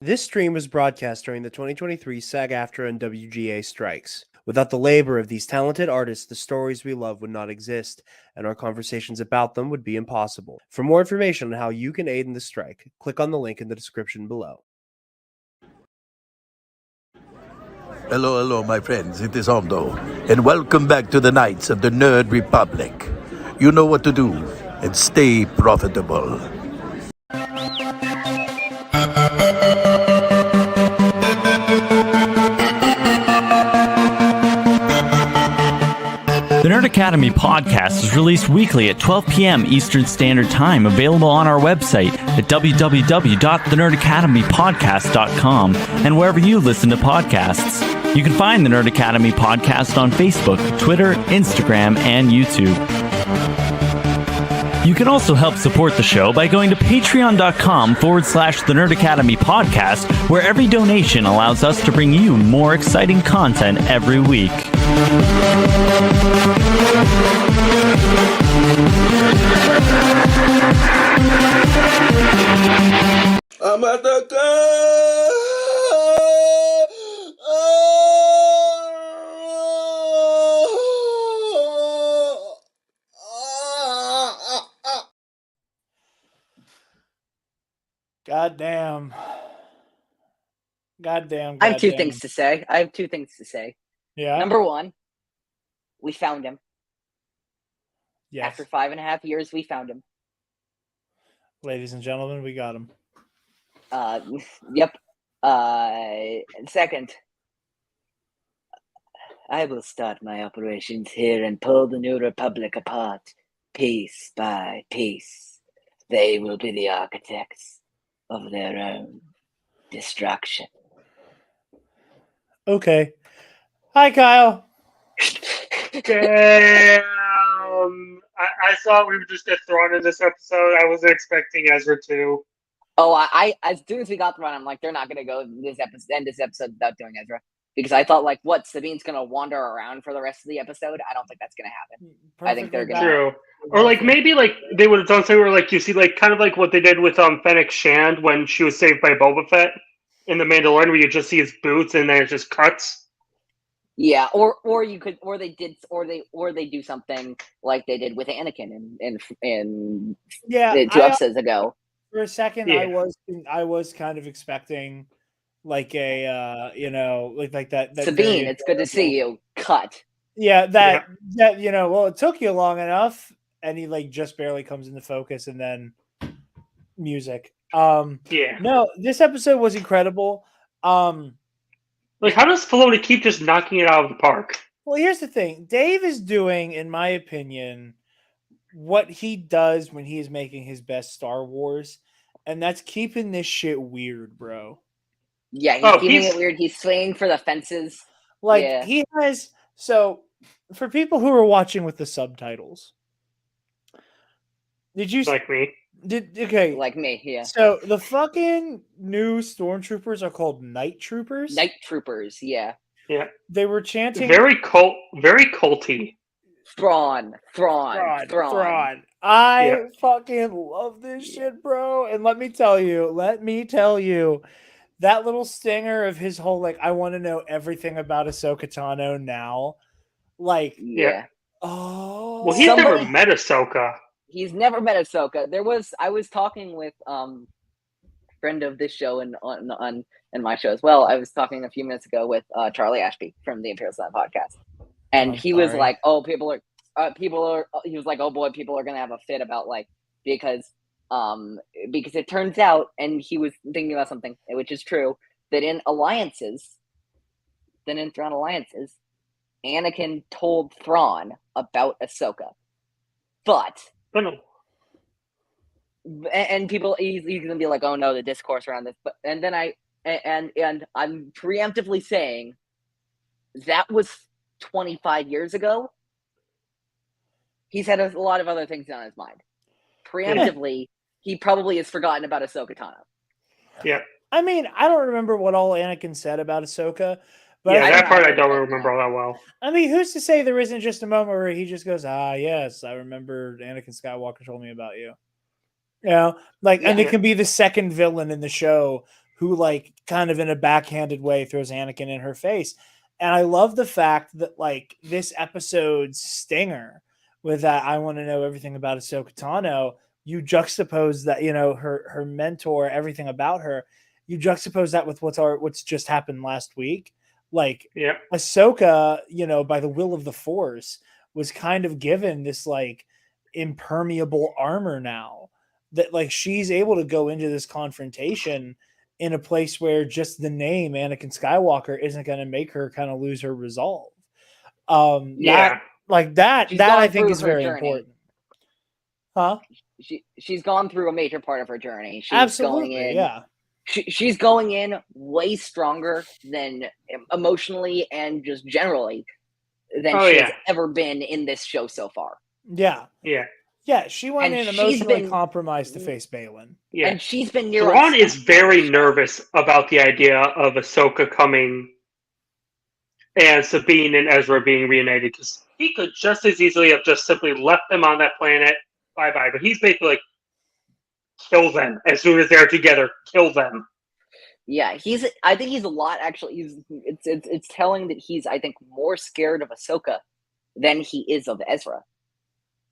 This stream was broadcast during the 2023 SAG-AFTRA and WGA strikes. Without the labor of these talented artists, the stories we love would not exist, and our conversations about them would be impossible. For more information on how you can aid in the strike, click on the link in the description below. Hello, my friends. It is Mando, and welcome back to the Knights of the Nerd Republic. You know what to do, and stay profitable. The Nerd Academy podcast is released weekly at 12 p.m. Eastern Standard Time, available on our website at www.thenerdacademypodcast.com and wherever you listen to podcasts. You can find the Nerd Academy podcast on Facebook, Twitter, Instagram, and YouTube. You can also help support the show by going to patreon.com/The Nerd Academy podcast, where every donation allows us to bring you more exciting content every week. I'm at the Goddamn. I have two things to say. Yeah. Number one, we found him. Yes. After 5.5 years, we found him. Ladies and gentlemen, we got him. Yep. Second, I will start my operations here and pull the New Republic apart, piece by piece. They will be the architects of their own destruction. Okay. Hi, Kyle. Damn. I thought we would just get Thrawn in this episode. I wasn't expecting Ezra too. Oh, I as soon as we got Thrawn, I'm like, they're not gonna go end this episode without doing Ezra. Because I thought, like, what, Sabine's gonna wander around for the rest of the episode? I don't think that's gonna happen. I think they're gonna True. Or like maybe like they would have done something where like you see like kind of like what they did with Fennec Shand when she was saved by Boba Fett in the Mandalorian, where you just see his boots and then it just cuts. Yeah, or they do something like they did with Anakin in 2 episodes ago. For a second, Yeah. I was kind of expecting like a like that Sabine, it's good to see you. Cut. Yeah, that well, it took you long enough, and he like just barely comes into focus, and then music. Yeah. No, this episode was incredible. Like, how does Filoni keep just knocking it out of the park? Well, here's the thing. Dave is doing, in my opinion, what he does when he is making his best Star Wars, and that's keeping this shit weird, bro. Yeah, he's keeping it weird. He's swinging for the fences. Like, he has... So, for people who are watching with the subtitles, did you... Like me. Okay. Like me, yeah. So, the fucking new stormtroopers are called Night Troopers? Night Troopers, yeah. Yeah. They were chanting... Very culty. Thrawn. I fucking love this shit, bro. And let me tell you, that little stinger of his whole, like, I want to know everything about Ahsoka Tano now. Like, yeah. Oh. Well, he's never met Ahsoka. He's never met Ahsoka. I was talking with friend of this show and my show as well. I was talking a few minutes ago with Charlie Ashby from the Imperial Sun podcast, and he was like, "Oh, people are." He was like, "Oh boy, people are gonna have a fit about like because it turns out," and he was thinking about something which is true, that in Thrawn alliances, Anakin told Thrawn about Ahsoka, but. And people, he's gonna be like, "Oh no, the discourse around this," but and then I'm preemptively saying that was 25 years ago. He's had a lot of other things on his mind. Preemptively, he probably has forgotten about Ahsoka Tano. Yeah. I mean, I don't remember what all Anakin said about Ahsoka, but that part I don't remember all that well. I mean, who's to say there isn't just a moment where he just goes, yes, I remember Anakin Skywalker told me about you. You know, like, and it can be the second villain in the show who like kind of in a backhanded way throws Anakin in her face. And I love the fact that like this episode's stinger with that I want to know everything about Ahsoka Tano, you juxtapose that, her mentor, everything about her, you juxtapose that with what's just happened last week. Like Ahsoka, by the will of the Force, was kind of given this like impermeable armor now that like she's able to go into this confrontation in a place where just the name Anakin Skywalker isn't going to make her kind of lose her resolve. That I think is very important. Huh? She's gone through a major part of her journey. She's Absolutely, going in, yeah. She's going in way stronger than emotionally and just generally than she's ever been in this show so far. Yeah. Yeah. Yeah, she went in emotionally compromised to face Balin. Yeah. And she's been near. Thrawn is very nervous about the idea of Ahsoka coming and Sabine and Ezra being reunited, because he could just as easily have just simply left them on that planet. Bye-bye. But he's basically like, kill them as soon as they're together. Kill them. Yeah, I think he's a lot. Actually, it's telling that he's, I think, more scared of Ahsoka than he is of Ezra.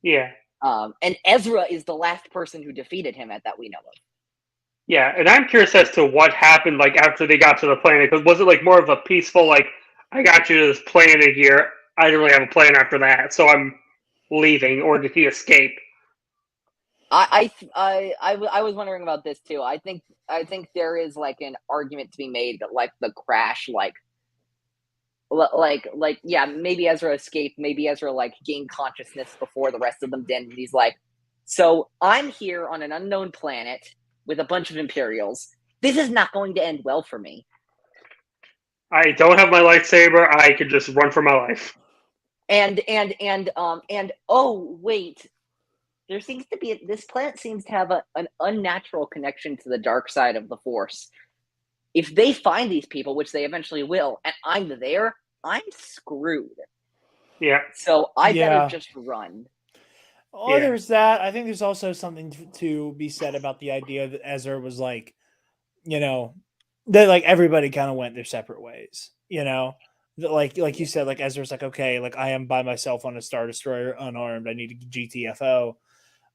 Yeah. And Ezra is the last person who defeated him that we know of. Yeah, and I'm curious as to what happened like after they got to the planet. Because was it like more of a peaceful, like, I got you to this planet here, I didn't really have a plan after that, so I'm leaving, or did he escape? I was wondering about this too. I think there is like an argument to be made that like the crash, yeah, maybe Ezra escaped, maybe Ezra like gained consciousness before the rest of them did, and he's like, so I'm here on an unknown planet with a bunch of Imperials. This is not going to end well for me. I don't have my lightsaber. I could just run for my life. And oh wait, there seems to be this planet seems to have an unnatural connection to the dark side of the Force. If they find these people, which they eventually will, and I'm there, I'm screwed. Yeah. So I better just run. Oh, there's that. I think there's also something to be said about the idea that Ezra was like, that like everybody kind of went their separate ways, that like you said, like Ezra's like, okay, like I am by myself on a Star Destroyer unarmed. I need a GTFO.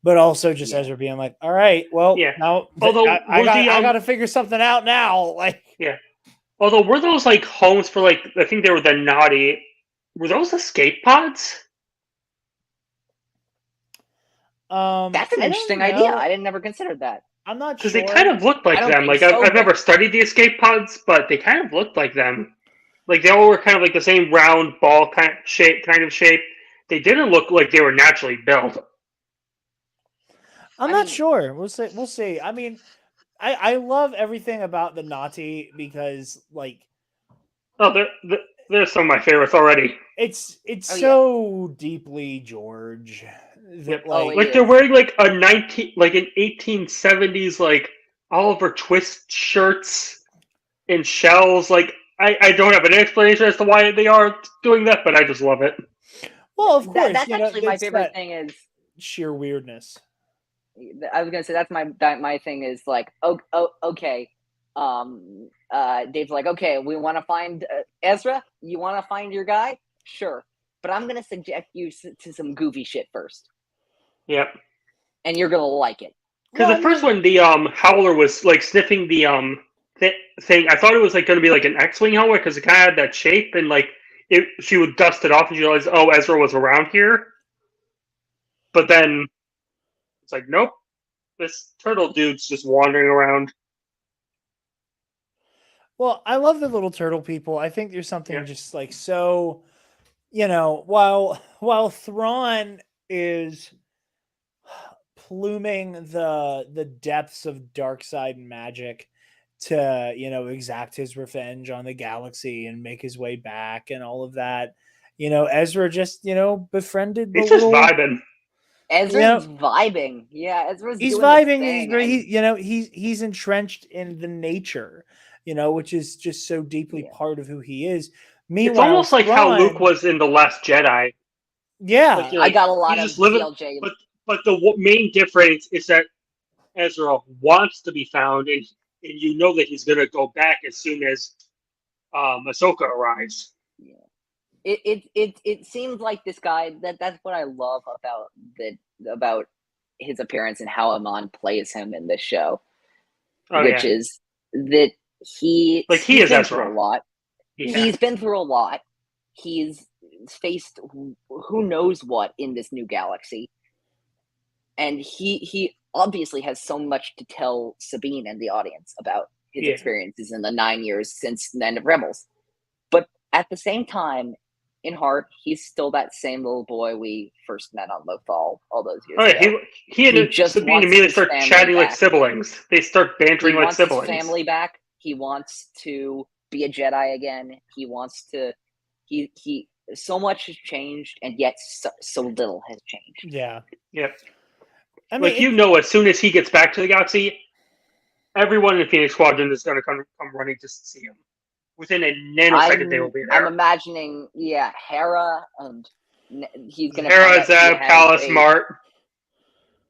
But also just Ezra being like, all right, well, now I got to figure something out now. Like, Although, were those like homes for like, I think they were the naughty, were those escape pods? That's an interesting idea. I didn't never consider that. I'm not sure. Because they kind of looked like them. Like, I've never studied the escape pods, but they kind of looked like them. Like, they all were kind of like the same round ball kind of shape. They didn't look like they were naturally built. I'm not sure. We'll see. I mean, I love everything about the Na'vi because, like, they're some of my favorites already. It's so deeply George. That, like they're wearing like an 1870s like Oliver Twist shirts and shells. Like I don't have an explanation as to why they are doing that, but I just love it. Well, of course, that's actually my favorite thing is sheer weirdness. I was gonna say that's my thing is like okay, Dave's like, okay, we want to find Ezra. You want to find your guy? Sure, but I'm gonna subject you to some goofy shit first. Yep. And you're gonna like it. Because the first one, the Howler was like sniffing the thing. I thought it was like going to be like an X-wing helmet because it kind of had that shape, and like she would dust it off and she realized, oh, Ezra was around here. But then it's like, nope, this turtle dude's just wandering around. Well, I love the little turtle people. I think there's something just like so, while Thrawn is pluming the depths of dark side magic to exact his revenge on the galaxy and make his way back and all of that, Ezra just befriended he's just vibing. Ezra's vibing. He's vibing. He's entrenched in the nature, which is just so deeply part of who he is. Meanwhile, it's almost like how Luke was in The Last Jedi. Yeah, like, I got a lot of CLJ. But the main difference is that Ezra wants to be found, and and you know that he's going to go back as soon as Ahsoka arrives. Yeah. It seems like this guy that's what I love about his appearance and how Amon plays him in this show, which is that he is been Ezra. through a lot. Yeah. He's been through a lot. He's faced who knows what in this new galaxy, and he obviously has so much to tell Sabine and the audience about his experiences in the 9 years since the end of Rebels. But at the same time, in heart, he's still that same little boy we first met on Lothal all those years ago. He and Sabine immediately start chatting like siblings. They start bantering like siblings. He wants his family back. He wants to be a Jedi again. He wants to. He so much has changed, and yet so little has changed. Yeah. Yep. I mean, as soon as he gets back to the galaxy, everyone in the Phoenix Squadron is going to come running to see him. Within a nanosecond, they will be there. I'm imagining, Hera, and he's going to. Hera, Zeb, Palace, Mart.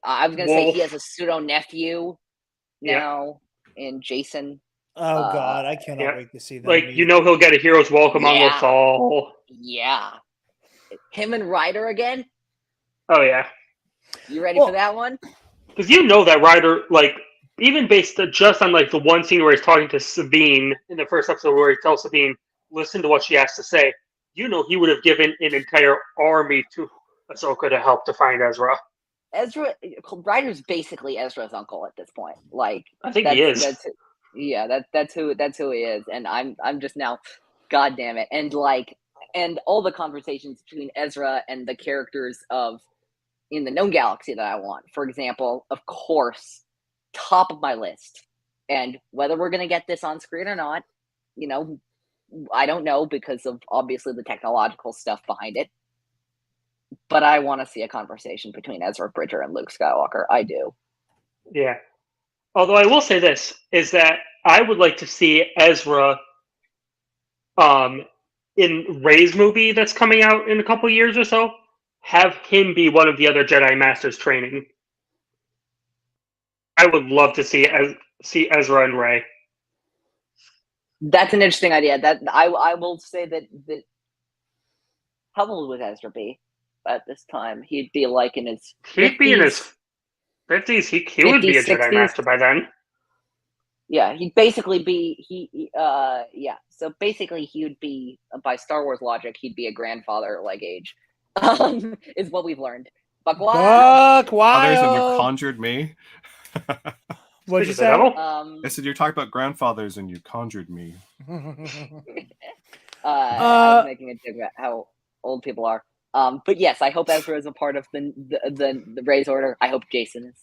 I was going to say he has a pseudo nephew now in Jason. Oh God, I cannot wait to see that. Like he'll get a hero's welcome on Lothal. Yeah, him and Ryder again. Oh yeah. You ready for that one? Because that Ryder, like, even based just on like the one scene where he's talking to Sabine in the first episode, where he tells Sabine, "Listen to what she has to say." He would have given an entire army to Ahsoka to help to find Ezra. Ryder's basically Ezra's uncle at this point. Like, I think he is. That's who he is, and I'm just now, God damn it, and all the conversations between Ezra and the characters in the known galaxy that I want. For example, of course, top of my list, and whether we're gonna get this on screen or not, I don't know because of obviously the technological stuff behind it. But I want to see a conversation between Ezra Bridger and Luke Skywalker. I do. Yeah. Although I will say this, is that I would like to see Ezra in Rey's movie that's coming out in a couple years or so, have him be one of the other Jedi Masters training. I would love to see Ezra and Rey. That's an interesting idea. That I will say that how old would Ezra be at this time? He'd be like in his 50s. He'd be in his 50s. He would be a 60s. Jedi Master by then. Yeah, he'd basically be So basically, he would be, by Star Wars logic, he'd be a grandfather like age. Is what we've learned. Buck Wild. Fathers, and you conjured me. What did you say? I said you're talking about grandfathers, and you conjured me. I was making a joke about how old people are. But yes, I hope Ezra is a part of the Rey's order. I hope Jason is.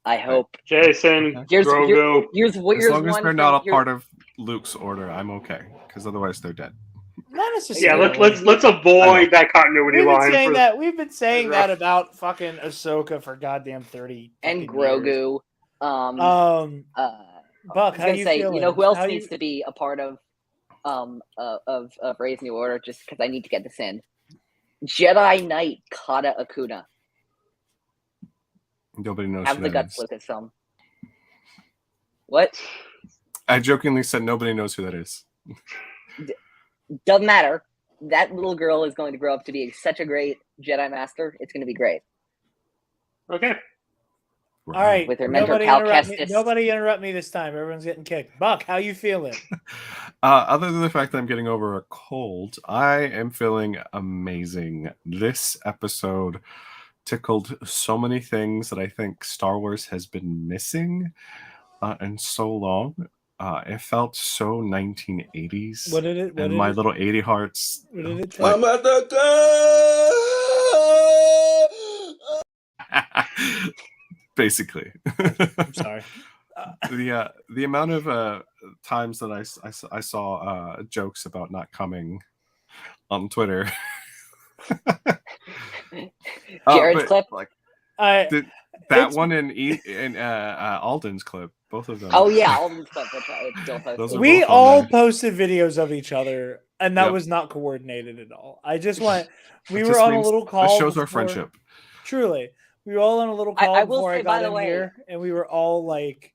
I hope Jason, Grogu. As long as they're not a part of Luke's order, I'm okay. Because otherwise, they're dead. Not necessarily. Yeah, let's avoid that continuity line. We've been saying that about fucking Ahsoka for goddamn 30 and Grogu. Years. Buck, how you feeling? Who else needs to be a part of Rey's New Order? Just because I need to get this in. Jedi Knight Kata Akuna. Nobody knows. Have who the that guts is. with this film. What? I jokingly said nobody knows who that is. Doesn't matter. That little girl is going to grow up to be such a great Jedi Master. It's going to be great. Okay. All right. With her mentor Cal Kestis. Nobody interrupt me this time. Everyone's getting kicked. Buck, how you feeling? Other than the fact that I'm getting over a cold, I am feeling amazing. This episode tickled so many things that I think Star Wars has been missing in so long. It felt so 1980s. What did it? And my little 80 hearts. What did it? I'm at the go. Basically. I'm sorry. The amount of times that I saw jokes about not coming on Twitter. Jared's clip, that one in Alden's clip, both of them. Oh yeah, Alden's clip. We all posted videos of each other, and that was not coordinated at all. I just want. We were on a little call. This shows our friendship. Truly, we were all on a little call before I got in way, here, and we were all like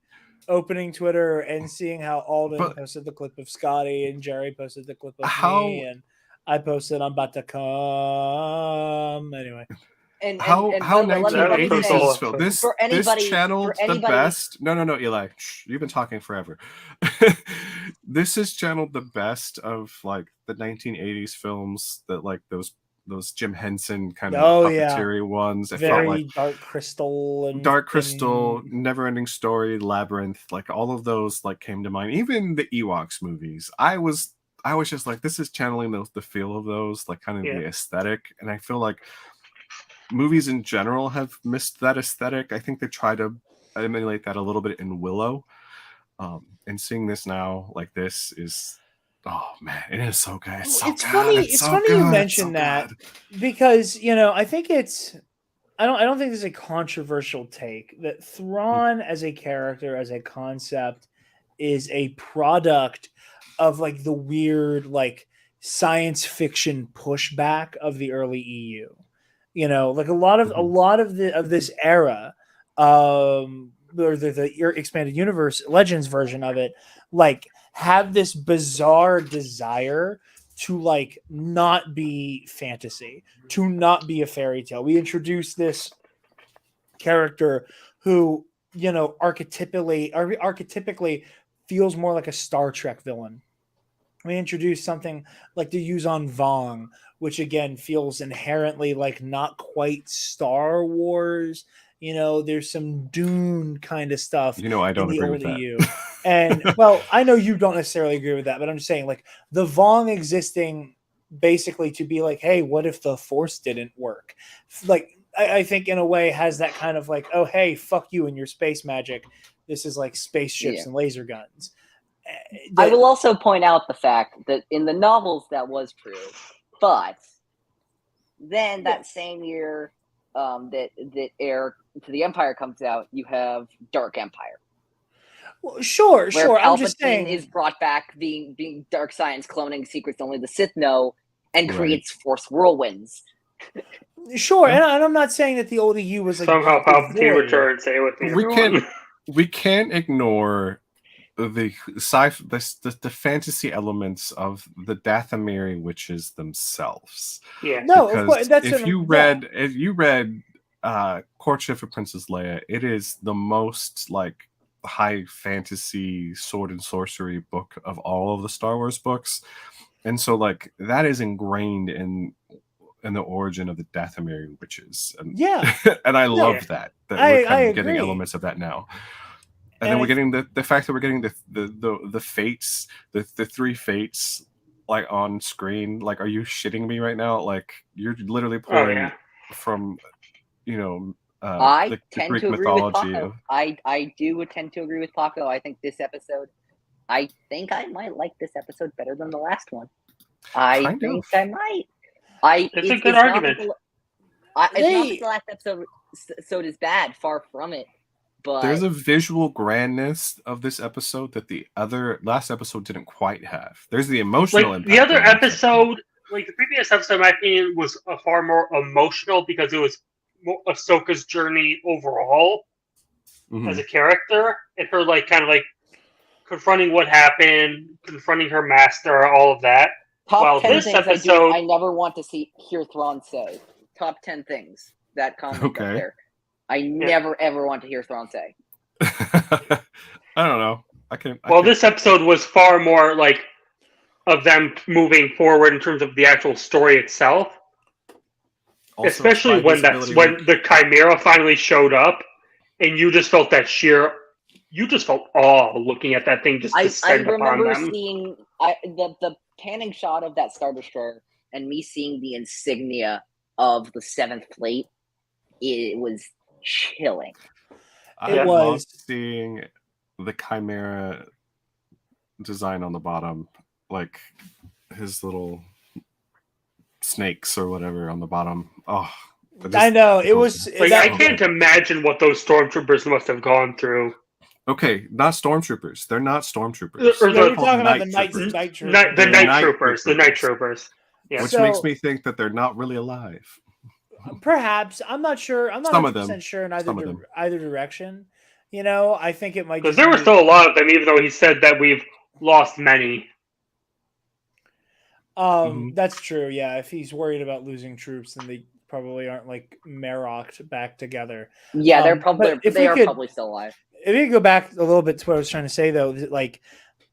opening Twitter and seeing how Alden posted the clip of Scotty and Jerry posted the clip of me, and I posted I'm about to come anyway. How 1980s is film? This channeled the best. No, Eli, you've been talking forever. This is channeled the best of like the 1980s films that like those Jim Henson kind of puppetery ones. It Very felt like Dark Crystal and Never-Ending Story, Labyrinth, like all of those like came to mind. Even the Ewoks movies. I was just like, this is channeling the feel of those, like kind of the aesthetic, and I feel like movies in general have missed that aesthetic. I think they try to emulate that a little bit in Willow. And seeing this now like this is, oh man, it is so good. It's funny. It's funny you mentioned that because I think I don't think there's a controversial take that Thrawn as a character, as a concept, is a product of like the weird like science fiction pushback of the early EU. Like a lot of this era, or the expanded universe Legends version of it, like have this bizarre desire to like not be fantasy, to not be a fairy tale. We introduced this character who, archetypically feels more like a Star Trek villain. We introduced something like the Yuzon Vong, which again feels inherently like not quite Star Wars. There's some Dune kind of stuff. I don't agree with that. EU. And well, I know you don't necessarily agree with that, but I'm just saying like the Vong existing basically to be like, hey, what if the Force didn't work? Like I think in a way has that kind of like, oh, hey, fuck you and your space magic. This is like spaceships and laser guns. I will also point out the fact that in the novels that was true, but then that same year that Heir to the Empire comes out, you have Dark Empire. Well, sure. I'm just saying is brought back being dark science, cloning secrets only the Sith know, and creates Force whirlwinds. Sure, and I'm not saying that the old EU was like somehow Palpatine returns. Say it with me. We can't ignore the fantasy elements of the Dathomiri witches themselves. Yeah. No, of course, if you read Courtship of Princess Leia, it is the most like high fantasy sword and sorcery book of all of the Star Wars books. And so like that is ingrained in the origin of the Dathomiri witches. And, and I love that we're kind of getting elements of that now. And then we're getting the fact that we're getting the fates, the three fates like on screen. Like, are you shitting me right now? Like, you're literally pulling from, I tend Greek to agree mythology. With Paco. I do tend to agree with Paco. I think this episode, I might like this episode better than the last one. I might. It's a good argument. It's not that the last episode is bad. Far from it. But there's a visual grandness of this episode that the last episode didn't quite have. There's the emotional impact. The other episode, like the previous episode, in my opinion, was far more emotional because it was more Ahsoka's journey overall as a character, and her like kind of like confronting what happened, confronting her master, all of that. Top 10 things I never want to hear Thrawn say. Top 10 things that comment up there. I never ever want to hear Thrawn say. I don't know. This episode was far more like of them moving forward in terms of the actual story itself. Also, especially when the Chimera finally showed up, and you just felt awe looking at that thing just descend upon them. I remember seeing the panning shot of that Star Destroyer, and me seeing the insignia of the 7th Fleet. It was chilling. I love seeing the Chimera design on the bottom, like his little snakes or whatever on the bottom. Oh, I know it was. I can't imagine what those stormtroopers must have gone through. Okay, not stormtroopers. They're not stormtroopers. You're talking about the night troopers. The night troopers. Yeah. Which makes me think that they're not really alive. Perhaps. I'm not sure. I'm not 100% sure in either direction. You know, I think it might Because just there were be- still a lot of them, even though he said that we've lost many. That's true. Yeah, if he's worried about losing troops, then they probably aren't like Maroked back together. Yeah, they're but probably if they we are could- probably still alive. If we could go back a little bit to what I was trying to say, though, that, like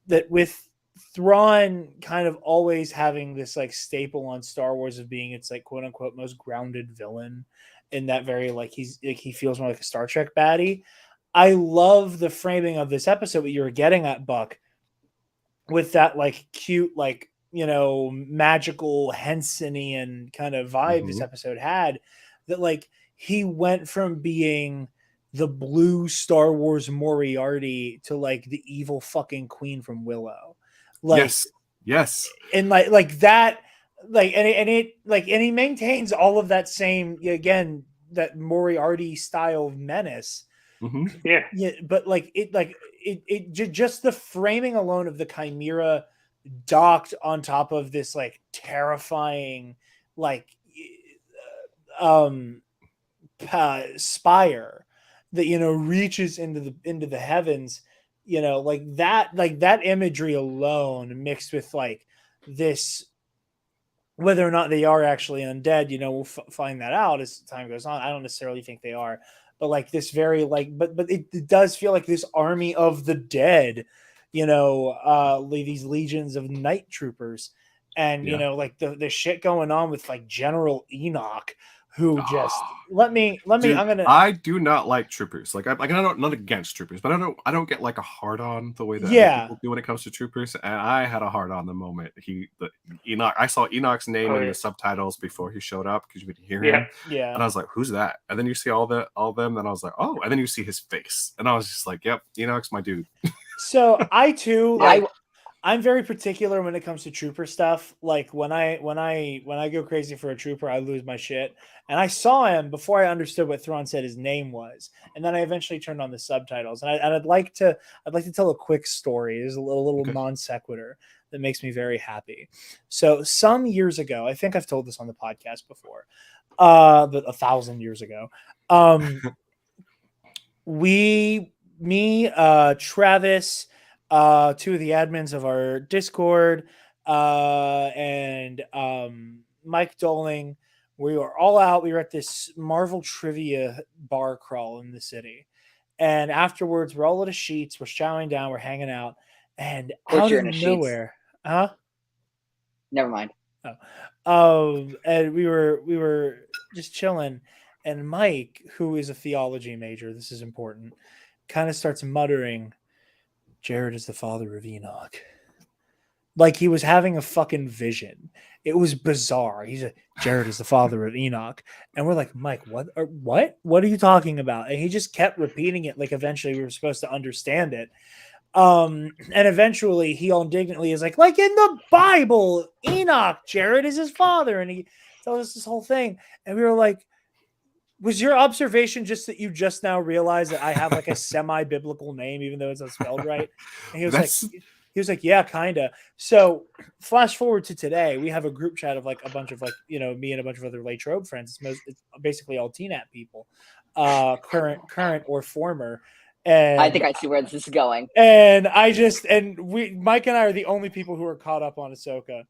that with Thrawn kind of always having this like staple on Star Wars of being its like quote unquote most grounded villain, in that very like he feels more like a Star Trek baddie. I love the framing of this episode that you were getting at, Buck, with that like cute like magical Hensonian kind of vibe this episode had. That like he went from being the blue Star Wars Moriarty to like the evil fucking queen from Willow. Like, yes. And like that, like, and he maintains all of that same, again, that Moriarty style of menace. Yeah. But just the framing alone of the Chimera docked on top of this like terrifying, like, spire that reaches into the heavens, like that imagery alone mixed with like this, whether or not they are actually undead, we'll find that out as time goes on. I don't necessarily think they are, but like this very like, but it does feel like this army of the dead, these legions of night troopers, and like the shit going on with like General Enoch, who just Dude, I'm gonna. I do not like troopers. Like I don't, not against troopers, but I don't get like a hard on the way that other people do when it comes to troopers. And I had a hard on the moment Enoch. I saw Enoch's name in the subtitles before he showed up because you could hear him. Yeah. And I was like, "Who's that?" And then you see all of them, and I was like, "Oh!" And then you see his face, and I was just like, "Yep, Enoch's my dude." So I too, I'm very particular when it comes to trooper stuff. Like when I go crazy for a trooper, I lose my shit. And I saw him before I understood what Thrawn said his name was, and then I eventually turned on the subtitles. And I'd like to tell a quick story. There's a little non sequitur that makes me very happy. So some years ago, I think I've told this on the podcast before, but 1,000 years ago, Travis, two of the admins of our Discord, and Mike Doling, we were all out. We were at this Marvel trivia bar crawl in the city, and afterwards we're all at a Sheets. We're chowing down. We're hanging out, and out of nowhere, Never mind. And we were just chilling, and Mike, who is a theology major, this is important, kind of starts muttering, "Jarod is the father of Enoch." Like he was having a fucking vision. It was bizarre. He's like, "Jarod is the father of Enoch." And we're like, "Mike, what? What are you talking about?" And he just kept repeating it. Like eventually we were supposed to understand it. And eventually he all indignantly is like in the Bible, Enoch, Jarod is his father. And he tells us this whole thing. And we were like, was your observation just that you just now realized that I have like a semi-biblical name, even though it's not spelled right? And he was like, yeah, kind of. So flash forward to today, we have a group chat of like a bunch of like, me and a bunch of other Latrobe friends. It's basically all TNAT people, current or former. And I think I see where this is going. And Mike and I are the only people who are caught up on Ahsoka.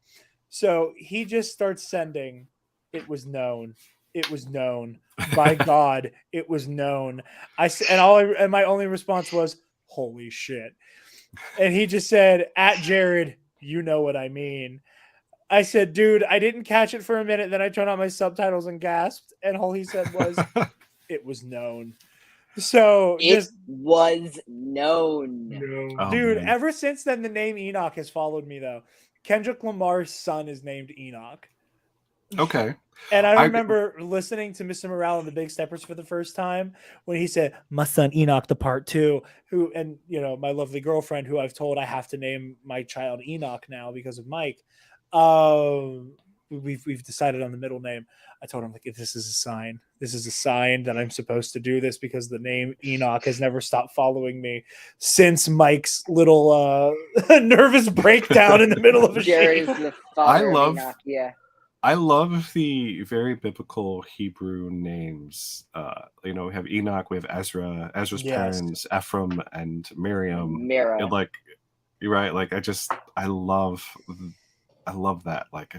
So he just starts sending, "It was known. It was known. By God, it was known." And my only response was, "Holy shit." And he just said, "At Jarod, you know what I mean." I said, "Dude, I didn't catch it for a minute." Then I turned on my subtitles and gasped. And all he said was, "It was known." So it was known. Dude, ever since then, the name Enoch has followed me, though. Kendrick Lamar's son is named Enoch. Okay. And I remember listening to Mr. Morale and the Big Steppers for the first time when he said, "My son Enoch, the part 2, and my lovely girlfriend, who I've told I have to name my child Enoch now because of Mike. We've decided on the middle name." I told him, like, if this is a sign. This is a sign that I'm supposed to do this because the name Enoch has never stopped following me since Mike's little nervous breakdown in the middle of a Jarod is the father of Enoch, yeah. I love the very biblical Hebrew names. We have Enoch, we have Ezra, Ezra's Yes. parents, Ephraim and Miriam. Mira. And like, you're right. Like, I love that. Like,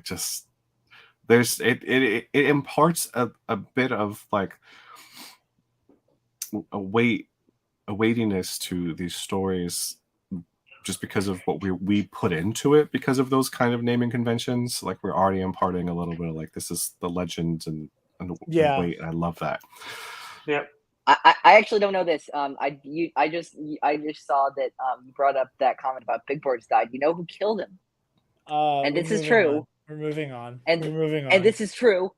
it imparts a bit of like a weightiness to these stories, just because of what we put into it, because of those kind of naming conventions. Like, we're already imparting a little bit of like, this is the legend and weight, and I love that. Yeah. I actually don't know this. I just saw that you brought up that comment about Big Bird's died. You know who killed him? And this is true. We're moving on. And this is true.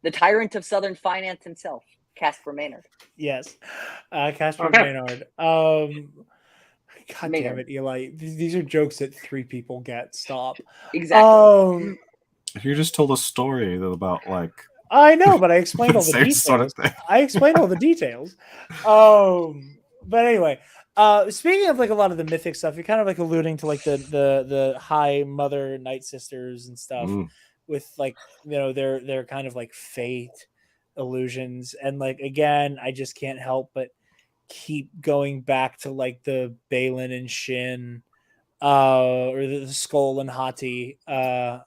The tyrant of Southern finance himself, Casper Maynard. Yes, Casper Okay. Maynard. God damn it, Eli. These are jokes that 3 people get. Stop. Exactly. If you just told a story about like, I know, but I explained all the same details. sort of thing. I explained all the details. But anyway, speaking of like a lot of the mythic stuff, you're kind of like alluding to like the High Mother Night Sisters and stuff with like, their kind of like fate illusions. And like, again, I just can't help but keep going back to like the Balin and Shin, or the Skull and Hati, to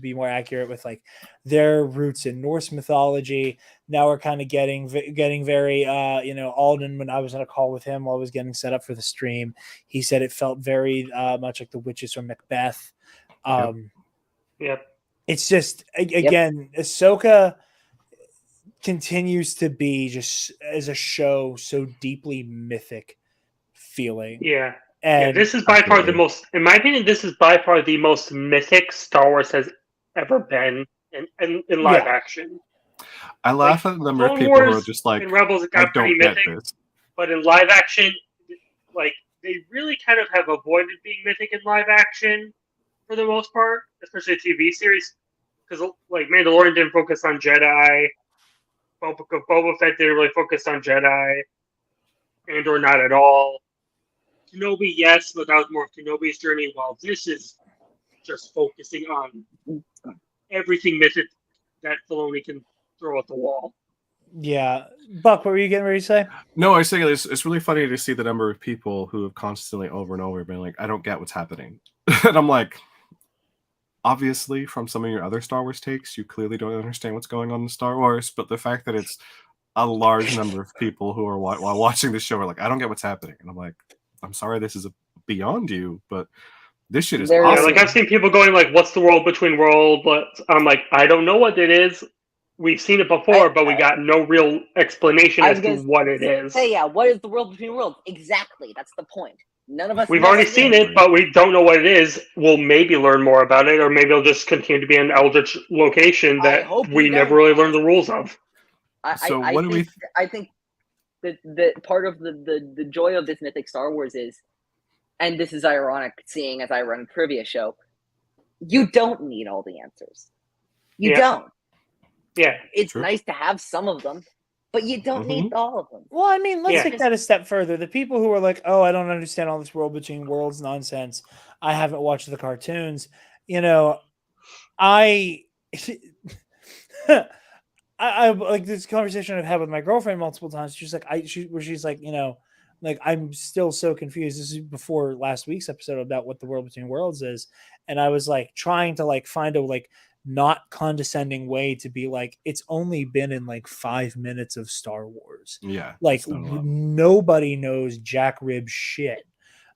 be more accurate, with like their roots in Norse mythology. Now we're kind of getting very Alden, when I was on a call with him while I was getting set up for the stream, he said it felt very much like the witches from Macbeth. Yep. It's just again, Ahsoka continues to be, just as a show, so deeply mythic feeling. Yeah. And this is by far the most, in my opinion, this is by far the most mythic Star Wars has ever been in live action. I laugh at the number of people who are just like, in Rebels, it got pretty mythic, but in live action, like, they really kind of have avoided being mythic in live action for the most part, especially a TV series, because like Mandalorian didn't focus on Jedi, Boba Fett didn't really focus on Jedi, Andor not at all. Kenobi, yes, but that was more of Kenobi's journey, while this is just focusing on everything mythic that Filoni can throw at the wall. Yeah. Buck, what were you getting ready to say? No, I was saying it's really funny to see the number of people who have constantly over and over been like, I don't get what's happening. And I'm like, obviously, from some of your other Star Wars takes, you clearly don't understand what's going on in Star Wars, but the fact that it's a large number of people who are while watching the show are like, I don't get what's happening. And I'm like, I'm sorry, this is beyond you, but this shit is awesome. Like, I've seen people going like, what's the world between worlds? But I'm like, I don't know what it is. We've seen it before, but we got no real explanation as to what it is. Hey, what is the world between worlds? Exactly, that's the point. None of us. We've already seen it, but we don't know what it is. We'll maybe learn more about it, or maybe it'll just continue to be an eldritch location that we never really learned the rules of. I think that part of the joy of this mythic Star Wars is, and this is ironic, seeing as I run a trivia show, you don't need all the answers. You don't. Yeah, it's nice to have some of them, but you don't need all of them. Well, I mean, let's take that a step further. The people who are like, "Oh, I don't understand all this world between worlds nonsense. I haven't watched the cartoons." I like this conversation I've had with my girlfriend multiple times. She's like, she's like, like, I'm still so confused. This is before last week's episode about what the world between worlds is, and I was like trying to like find a like not condescending way to be like, it's only been in like 5 minutes of Star Wars. Yeah, like nobody knows jack rib shit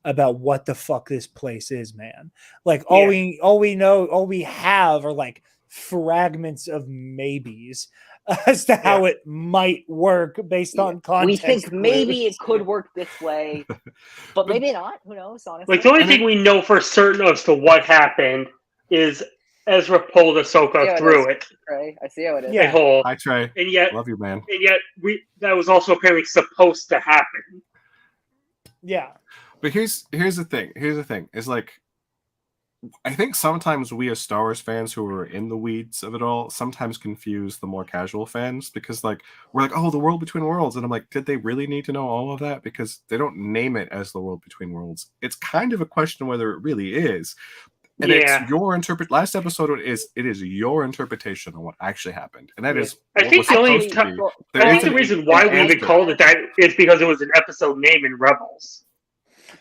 about what the fuck this place is, man. Like all we have are like fragments of maybes as to how it might work based on context. We think maybe it could work this way, but maybe not. Who knows? Honestly, like the only thing we know for certain as to what happened is Ezra pulled Ahsoka through it. Right, I see how it is. Yeah, I try. And yet, love you, man. And yet, that was also apparently supposed to happen. Yeah, but here's the thing. Is like, I think sometimes we as Star Wars fans who are in the weeds of it all sometimes confuse the more casual fans, because like we're like, oh, the world between worlds, and I'm like, did they really need to know all of that? Because they don't name it as the world between worlds. It's kind of a question whether it really is. And it's your last episode is your interpretation on what actually happened. And that is I think the only reason why we even called it that is because it was an episode name in Rebels.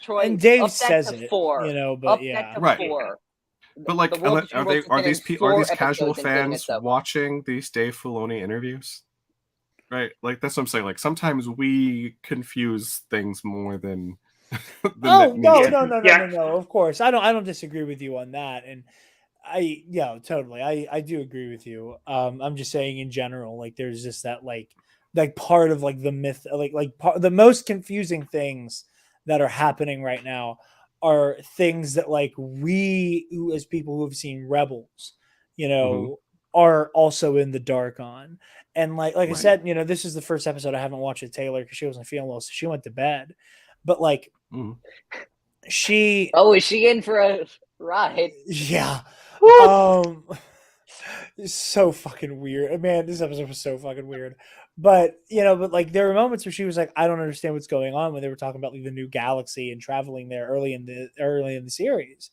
Troy, and Dave up says to it, 4. you know, but up yeah. to 4. But like, are these casual fans watching these Dave Filoni interviews? Right, like that's what I'm saying. Like sometimes we confuse things more than. No. Of course, I don't disagree with you on that, and totally. I do agree with you. I'm just saying in general, like there's just that like part of like the myth, the most confusing things that are happening right now are things that like we as people who have seen Rebels, you know, are also in the dark on. And like I said, you know, this is the first episode I haven't watched with Taylor because she wasn't feeling well, so she went to bed. But like is she in for a ride? Yeah. So fucking weird. Man, this episode was so fucking weird. But like there were moments where she was like, I don't understand what's going on when they were talking about like the new galaxy and traveling there early in the series.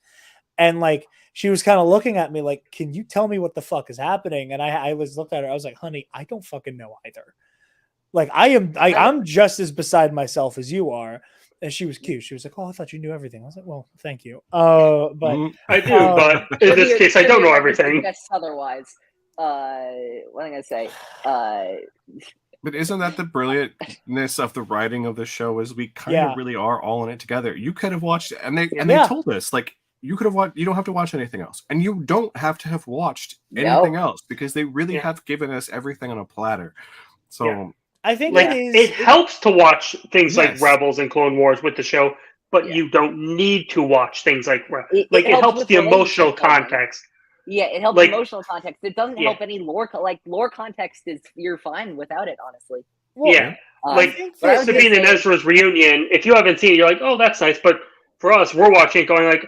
And like she was kind of looking at me like, can you tell me what the fuck is happening? And I was looking at her, I was like, honey, I don't fucking know either. Like I'm just as beside myself as you are. And she was cute. She was like, oh, I thought you knew everything. I was like, well, thank you. But I do, but in this case I don't know everything. Guess otherwise. What am I gonna say? But isn't that the brilliantness of the writing of the show? Is we kind of really are all in it together. You could have watched it, and they told us like you could have watched. You don't have to watch anything else, and you don't have to have watched anything else because they really have given us everything on a platter. So I think like, it helps to watch things like Rebels and Clone Wars with the show, but you don't need to watch things like it helps the emotional context. Yeah, it helps emotional context. It doesn't help any lore. Like lore context you're fine without it, honestly. Well, Sabine and Ezra's reunion. If you haven't seen it, you're like, oh, that's nice. But for us, we're watching it, going like,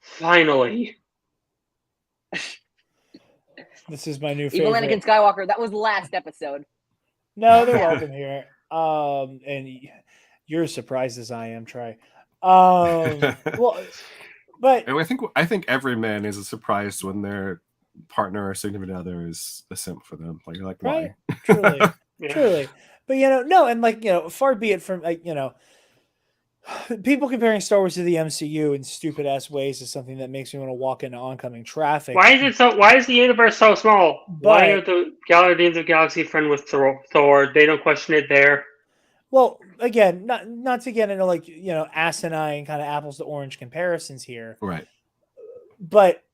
finally. This is my new favorite. favorite. Anakin Skywalker. That was the last episode. No, they're welcome here. And you're as surprised as I am, Trey. Well. But I think every man is surprised when their partner or significant other is a simp for them. Like you're like, why? Right? Truly. But no, and like far be it from like people comparing Star Wars to the MCU in stupid ass ways is something that makes me want to walk into oncoming traffic. Why is the universe so small? Why are the Guardians of the Galaxy friend with Thor? They don't question it there. Well, again, not to get into like asinine kind of apples to orange comparisons here, right? But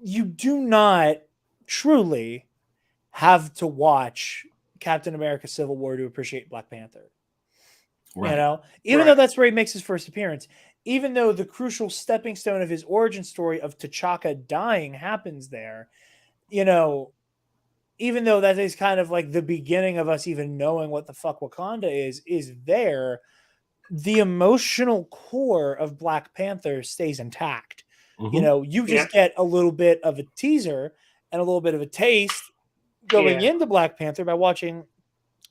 you do not truly have to watch Captain America: Civil War to appreciate Black Panther. Right. Even though that's where he makes his first appearance, even though the crucial stepping stone of his origin story of T'Chaka dying happens there, even though that is kind of like the beginning of us even knowing what the fuck Wakanda is there, the emotional core of Black Panther stays intact. You just get a little bit of a teaser and a little bit of a taste going into Black Panther by watching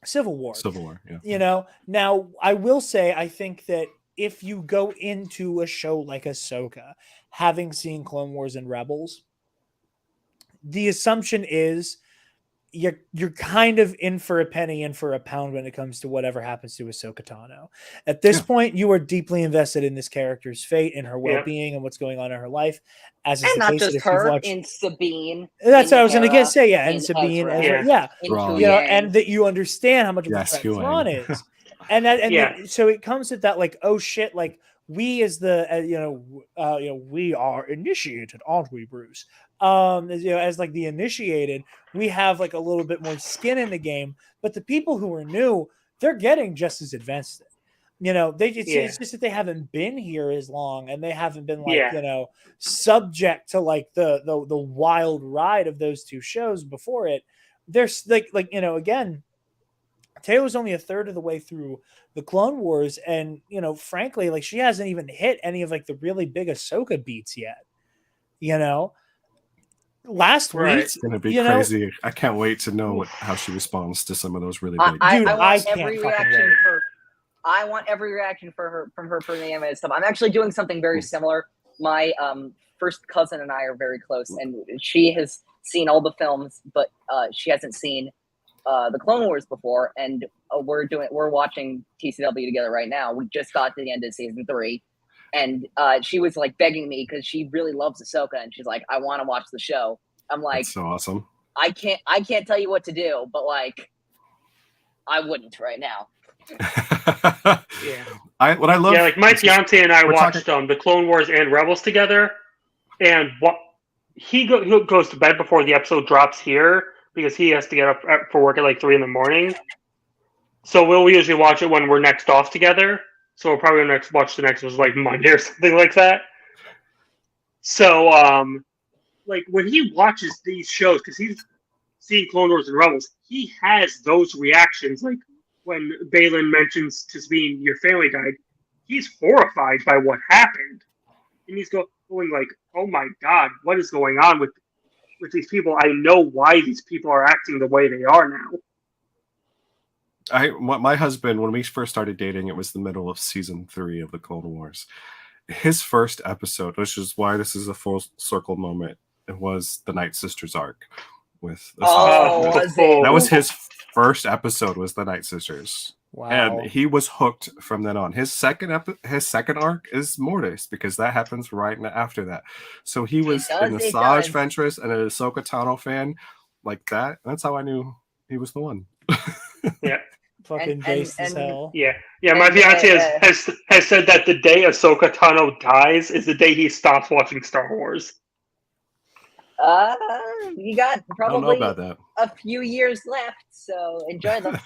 Civil War. Now I will say, I think that if you go into a show like Ahsoka, having seen Clone Wars and Rebels, the assumption is you're kind of in for a penny, in for a pound when it comes to whatever happens to Ahsoka Tano. At this point, you are deeply invested in this character's fate and her well-being and what's going on in her life. As is and the not case just if her, you've watched... in Sabine. That's in what I was going to say. Yeah, in and Sabine, Ezra, and that you understand how much of a threat Thrawn is, and so it comes with that like, oh shit, like we as the we are initiated, aren't we, Bruce? As like the initiated, we have like a little bit more skin in the game, but the people who are new, they're getting just as invested. It's just that they haven't been here as long, and they haven't been like subject to like the wild ride of those two shows before it. There's again, Taylor's only a third of the way through the Clone Wars, and frankly, like she hasn't even hit any of like the really big Ahsoka beats yet. Last week, it's gonna be crazy. I can't wait to know how she responds to some of those really big. I want every reaction for her from the animated stuff. I'm actually doing something very similar my first cousin and I are very close, and she has seen all the films, but she hasn't seen the Clone Wars before, and we're watching TCW together right now. We just got to the end of season 3, and she was like begging me because she really loves Ahsoka, and she's like, I want to watch the show. I'm like, That's so awesome. I can't tell you what to do, but like, I wouldn't right now. Yeah. What I love, like my fiance and I we're watched the Clone Wars and Rebels together, and he goes to bed before the episode drops here because he has to get up for work at like 3 a.m. So we'll usually watch it when we're next off together. So we'll probably watch the next one like Monday or something like that. So like when he watches these shows, because he's seen Clone Wars and Rebels, he has those reactions. Like when Balin mentions to Sabine, your family died, he's horrified by what happened. And he's going like, oh my God, what is going on with these people? I know why these people are acting the way they are now. My husband, when we first started dating, it was the middle of season 3 of the Clone Wars. His first episode, which is why this is a full circle moment, it was the Night Sisters arc with Ahsoka. Was it? That was his first episode, was the Night Sisters. Wow. And he was hooked from then on. His second arc is Mortis, because that happens right after that. So he was an Asajj Ventress and an Ahsoka Tano fan like that. That's how I knew he was the one. Yeah. Fucking based as hell. Yeah. My fiance has said that the day Ahsoka Tano dies is the day he stops watching Star Wars. You got probably about that. a few years left, so enjoy them.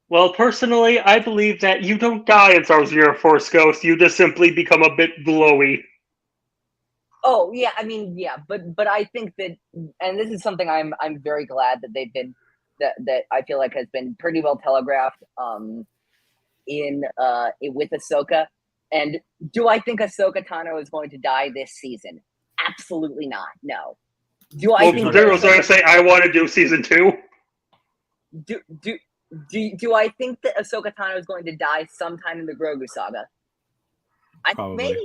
Well, personally, I believe that you don't die in Star Wars: You're a Force Ghost. You just simply become a bit glowy. Oh yeah, I mean but I think that, and this is something I'm very glad that they've been that I feel like has been pretty well telegraphed with Ahsoka. And do I think Ahsoka Tano is going to die this season? Absolutely not. No. Do I think Jarod was going to say I want to do season 2? Do I think that Ahsoka Tano is going to die sometime in the Grogu saga? I think maybe,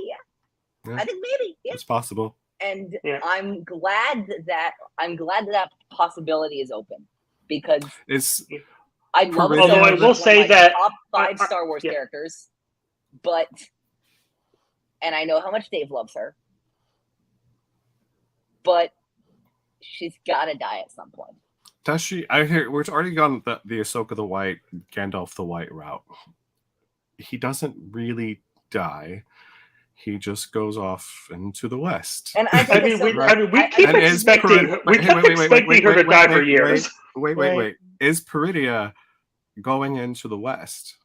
yeah. I think maybe, yeah. It's possible. And yeah. I'm glad that possibility is open, because I love Ahsoka. Although I will say that top 5 Star Wars characters, and I know how much Dave loves her, but she's got to die at some point. Does she? I hear we're already gone the Ahsoka the White, Gandalf the White route. He doesn't really die. He just goes off into the West. And we keep expecting her to die for years. Wait. Is Peridia going into the West?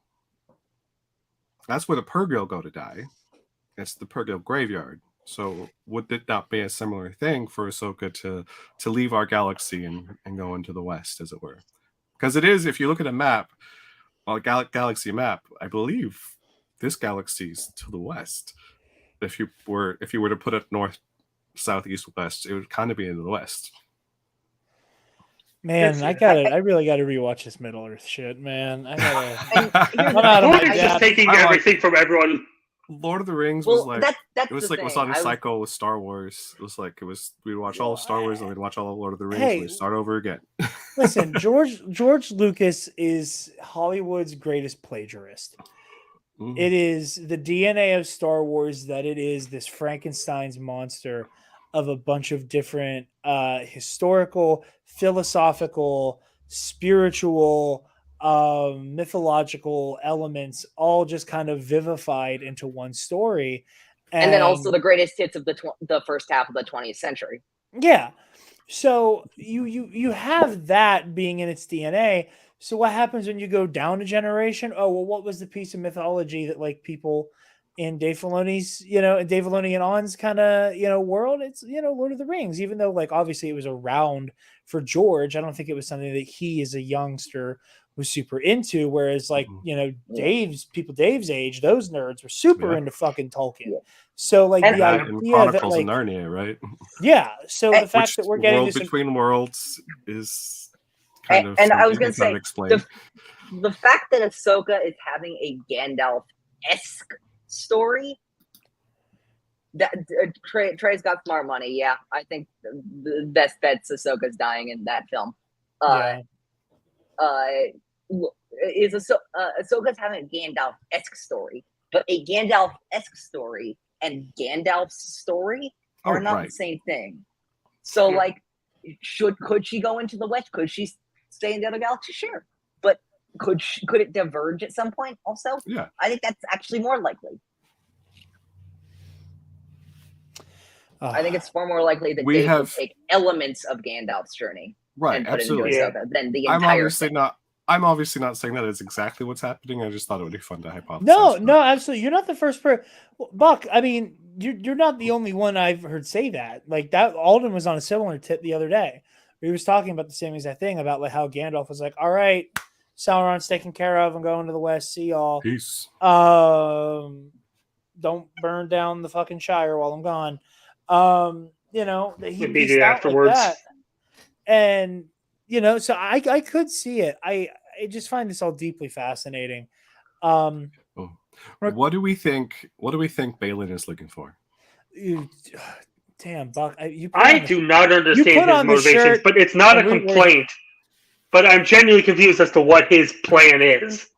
That's where the Purrgil go to die. It's the Purrgil graveyard. So would it not be a similar thing for Ahsoka to leave our galaxy and go into the West, as it were? Because it is, if you look at a map, a galaxy map, I believe this galaxy's to the west. If you were to put it north, south, east, west, it would kind of be into the west. Man, I really gotta rewatch this Middle Earth shit, man. I gotta. It's just taking everything from everyone. Lord of the Rings was like that's it was like was on a cycle with Star Wars. It was like we'd watch all of Star Wars and we'd watch all of Lord of the Rings and we'd start over again. Listen, George Lucas is Hollywood's greatest plagiarist. Mm-hmm. It is the DNA of Star Wars that it is this Frankenstein's monster of a bunch of different historical, philosophical, spiritual, mythological elements, all just kind of vivified into one story, and then also the greatest hits of the first half of the 20th century. Yeah, so you have that being in its DNA. So what happens when you go down a generation? Oh well, what was the piece of mythology that like people in Dave Filoni's, Dave Filoni and On's kind of, world? It's, Lord of the Rings, even though like obviously it was around for George. I don't think it was something that he as a youngster was super into, whereas like Dave's age, those nerds were super into fucking Tolkien. So like the idea Chronicles that like of Narnia, right? Yeah. So the fact that we're getting World this Between Worlds is kind of, and I was going to say the fact that Ahsoka is having a Gandalf-esque story Trey's got smart money. Yeah, I think the best bet's Ahsoka's dying in that film. Ahsoka's having a Gandalf-esque story, but a Gandalf-esque story and Gandalf's story are not the same thing. So, like, could she go into the West? Could she stay in the other galaxy? Sure, but could it diverge at some point? Also, yeah, I think that's actually more likely. I think it's far more likely that they will take elements of Gandalf's journey and put absolutely. it into Ahsoka than the entire thing. I'm obviously not saying that is exactly what's happening. I just thought it would be fun to hypothesize. No, absolutely. You're not the first person, Buck. I mean, you're not the only one I've heard say that. Like that, Alden was on a similar tip the other day. He was talking about the same exact thing about like how Gandalf was like, "All right, Sauron's taken care of. I'm going to the West. See y'all. Peace. Don't burn down the fucking Shire while I'm gone." You know, he beat it afterwards. Like that. And you know, so I could see it. I just find this all deeply fascinating. What do we think? What do we think Balin is looking for? Damn, Buck. I do not understand his motivations, but it's not a complaint. But I'm genuinely confused as to what his plan is.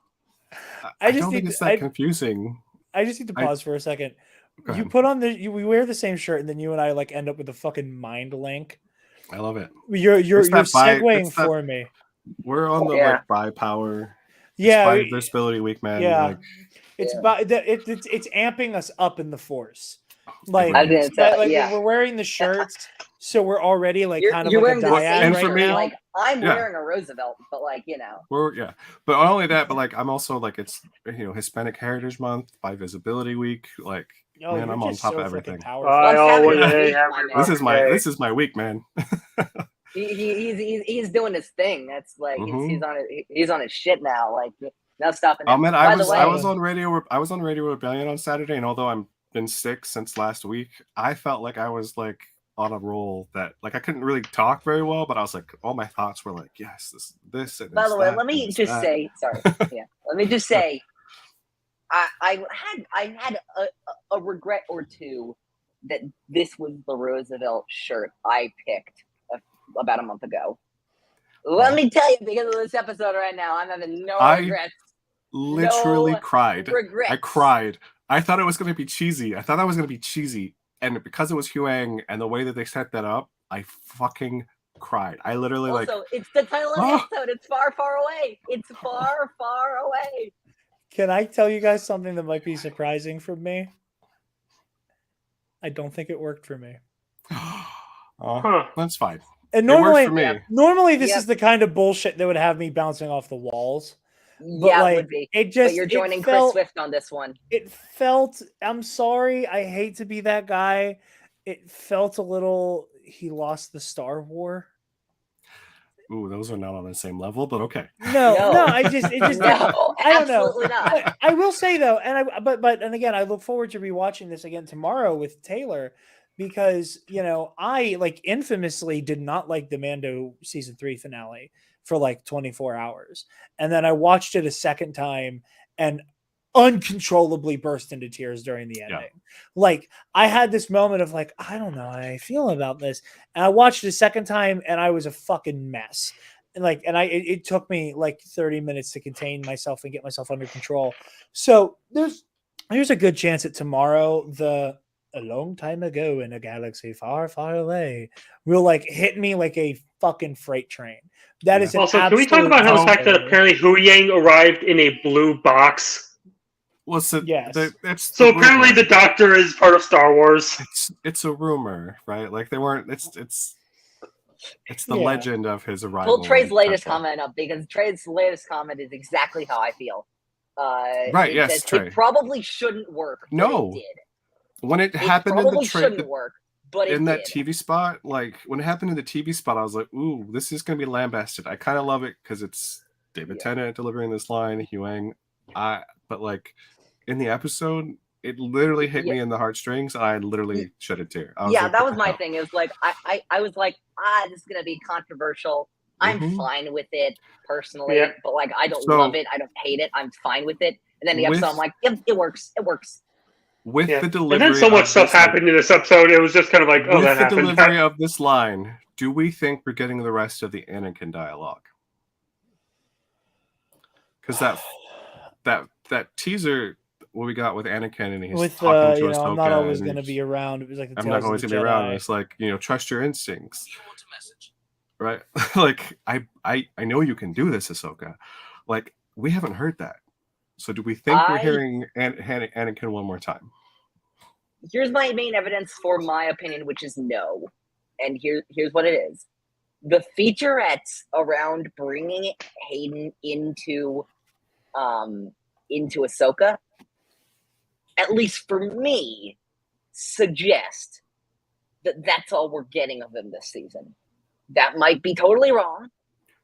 I don't think it's that confusing. I just need to pause for a second. You put on we wear the same shirt, and then you and I like end up with a fucking mind link. I love it. You're segueing for me. We're on the like bi power. Yeah, by visibility week, man. Yeah, like, it's amping us up in the Force. Like, we're wearing the shirts, so we're already like kind of like a dyad right now. Like I'm wearing a Roosevelt, but like but not only that, but like I'm also like it's Hispanic Heritage Month, by visibility week, like. Man, I'm on top of everything. This is my week, man. he's doing his thing. That's like he's on his shit now. Like no stopping. Oh man, I was on radio Rebellion on Saturday, and although I've been sick since last week, I felt like I was like on a roll that like I couldn't really talk very well, but I was like all my thoughts were like yes, this. And by the way, let me just say let me just say. I had a regret or two that this was the Roosevelt shirt I picked about a month ago. Let me tell you, because of this episode right now, I'm having no regrets. Literally cried. Regrets. I cried. I thought it was going to be cheesy. And because it was Huang and the way that they set that up, I fucking cried. I literally it's the title of the episode. It's far, far away. It's far, far away. Can I tell you guys something that might be surprising from me? I don't think it worked for me. That's fine. And normally this is the kind of bullshit that would have me bouncing off the walls. But it would be. But you're joining Chris Swift on this one. It felt, I'm sorry, I hate to be that guy. It felt a little, he lost the Star War. Ooh, those are not on the same level, but okay. No, it just no, I don't know. Not. I will say though, and again, I look forward to rewatching this again tomorrow with Taylor, because I like infamously did not like the Mando season 3 finale for like 24 hours, and then I watched it a second time and uncontrollably burst into tears during the ending. Like I had this moment of like, I don't know how I feel about this. And I watched it a second time and I was a fucking mess. And it took me like 30 minutes to contain myself and get myself under control. So there's a good chance that tomorrow, a long time ago in a galaxy far, far away, will like hit me like a fucking freight train. That is also, can we talk about how the fact that apparently Hu Yang arrived in a blue box? Well, so apparently the Doctor is part of Star Wars. It's a rumor, right? Like they weren't. It's the legend of his arrival. Pull Trey's latest comment up, because Trey's latest comment is exactly how I feel. Right? Yes, Trey. It probably shouldn't work. No, it did. When it happened in the shouldn't work. But in that TV spot, like when it happened in the TV spot, I was like, "Ooh, this is gonna be lambasted." I kind of love it because it's David Tennant delivering this line, Huang. But like. In the episode, it literally hit me in the heartstrings, and I literally shed a tear. That was my thing. It was like I was like, this is gonna be controversial. I'm fine with it personally, but like I don't love it. I don't hate it. I'm fine with it. And then the episode, I'm like, it works. It works. with Yeah. the And delivery, then so much stuff happened in this episode. It was just kind of like, oh, with that the happened. delivery of this line, do we think we're getting the rest of the Anakin dialogue? Because that teaser, what we got with Anakin, and he's With talking to you know, Ahsoka, I'm not always and going to be around. It was like the I'm not Tales of always the gonna be around. Jedi. It's like, trust your instincts, right? Like I know you can do this, Ahsoka. Like, we haven't heard that. So do we think we're hearing Anakin one more time? Here's my main evidence for my opinion, which is no. And here's what it is. The featurettes around bringing Hayden into Ahsoka, at least for me, suggest that that's all we're getting of him this season. That might be totally wrong.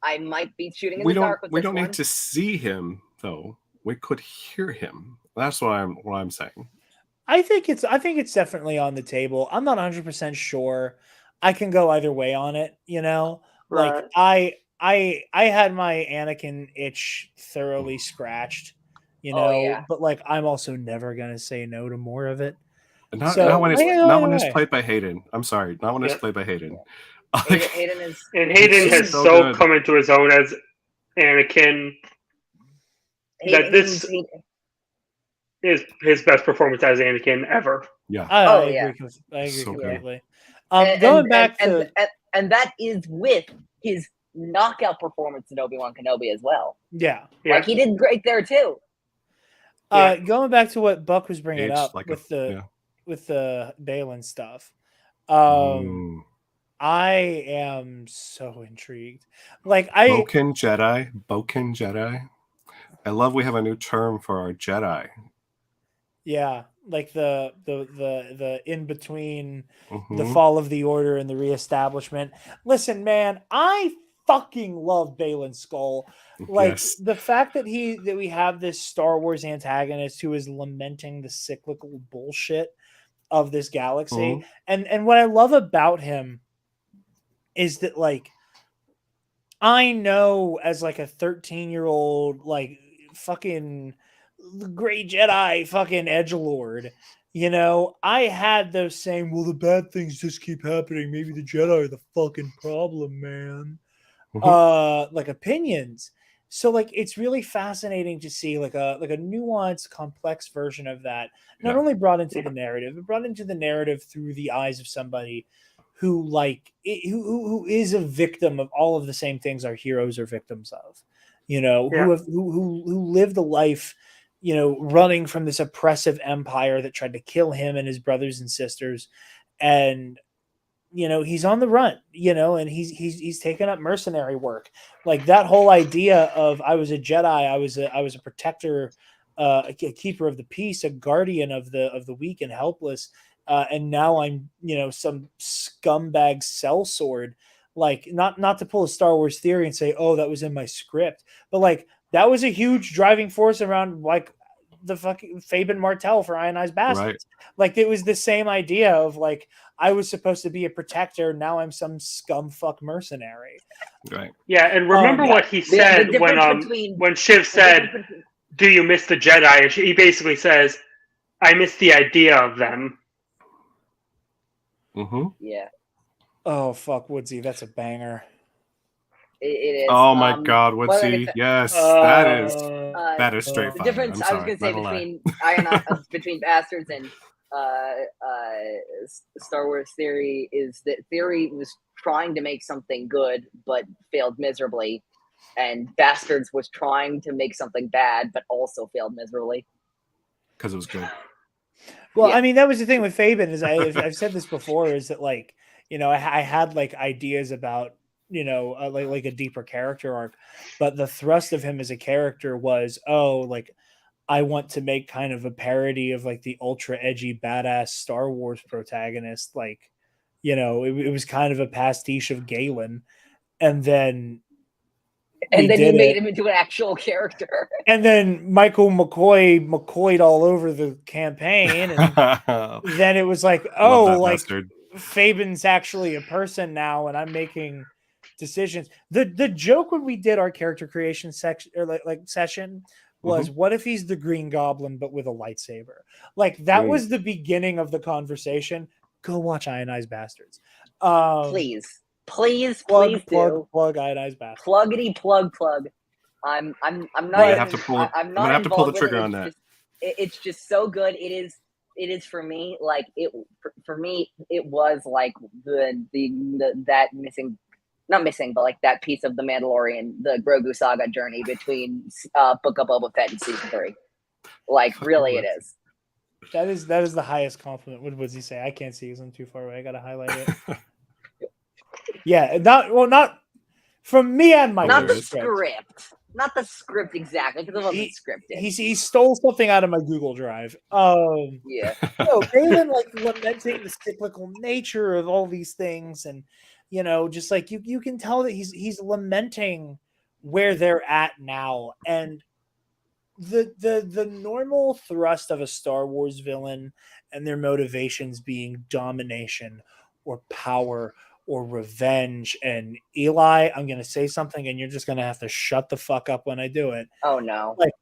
I might be shooting in the dark with we this don't one. need to see him, though. We could hear him. That's what I'm saying. I think it's definitely on the table. I'm not 100% sure. I can go either way on it, Like Right. I had my Anakin itch thoroughly scratched, Oh, yeah. but like I'm also never going to say no to more of it. Not So when I can go not either when it's way. played by Hayden. I'm sorry, not when it's Yep. played by Hayden. Hayden is, And Hayden It's has so so good. come into his own as Anakin that this is his best performance as Anakin ever. Yeah. I yeah. agree So good. completely. and that is with his knockout performance in Obi-Wan Kenobi as well. Yeah. Like, he did great there too. Going back to what Buck was bringing Aged up like with a- the Balin stuff. I am so intrigued. Like Boken Jedi. I love we have a new term for our Jedi. Yeah, like the in between the Mhm. fall of the order and the reestablishment. Listen, man, I fucking love Balin Skull. Like Yes. the fact that we have this Star Wars antagonist who is lamenting the cyclical bullshit of this galaxy. Mhm. And what I love about him is that, like, I know as like a 13-year-old, like, fucking great Jedi fucking edgelord, I had those saying, well, the bad things just keep happening. Maybe the Jedi are the fucking problem, man. Like, opinions. So, like, it's really fascinating to see like a nuanced, complex version of that. Not only brought into the narrative, but brought into the narrative through the eyes of somebody who who is a victim of all of the same things our heroes are victims of, who lived a life, running from this oppressive empire that tried to kill him and his brothers and sisters. And he's on the run, and he's taken up mercenary work. Like, that whole idea of, I was a Jedi, I was a protector, a keeper of the peace, a guardian of the weak and helpless, and now I'm some scumbag sellsword. Like, not to pull a Star Wars theory and say, oh, that was in my script, but like, that was a huge driving force around, like, the fucking Fabian Martell for Ionized Bastards. Right. Like, it was the same idea of, like, I was supposed to be a protector, now I'm some scumfuck mercenary. Right. Yeah, and remember what he said when Shiv said, "Do you miss the Jedi?" And he basically says, "I miss the idea of them." Mm-hmm. Yeah. Oh, fuck, Woodsy, that's a banger. It is. Oh my God, Woodsy! Yes, that is straight the fire. difference I was going to say between Bastards and Star Wars Theory is that Theory was trying to make something good but failed miserably, and Bastards was trying to make something bad but also failed miserably because it was good. Well, yeah. I mean, that was the thing with Fabian, is I've said this before, is that, like, I had like ideas about like a deeper character arc, but the thrust of him as a character was, like, I want to make kind of a parody of, like, the ultra edgy badass Star Wars protagonist. Like, it was kind of a pastiche of Galen, and then you made him into an actual character. And then Michael McCoy'd all over the campaign, and then it was like, oh, like, bastard. Fabian's actually a person now, and I'm making decisions. The joke when we did our character creation section, or like session, was, what if he's the Green Goblin but with a lightsaber? Like that was the beginning of the conversation. Go watch Ionized Bastards. Please Plug do. Ionized Bastards. Pluggity plug. I'm not. I'm gonna have I'm to pull the involved with trigger it. on that. It's just so good. It is for me. Like for me, it was like that missing, not missing, but like that piece of the Mandalorian, the Grogu saga journey between Book of Boba Fett and season 3. Like really, it is. That is the highest compliment. What does he say? I can't see because I'm too far away. I gotta highlight it. Yeah, not from me and my not the script. Not the script exactly, because it wasn't scripted. He stole something out of my Google Drive. Yeah. Balin like lamenting the cyclical nature of all these things, and just like you can tell that he's lamenting where they're at now, and the normal thrust of a Star Wars villain and their motivations being domination or power or revenge. And Eli, I'm going to say something and you're just going to have to shut the fuck up when I do it. Oh no. Like,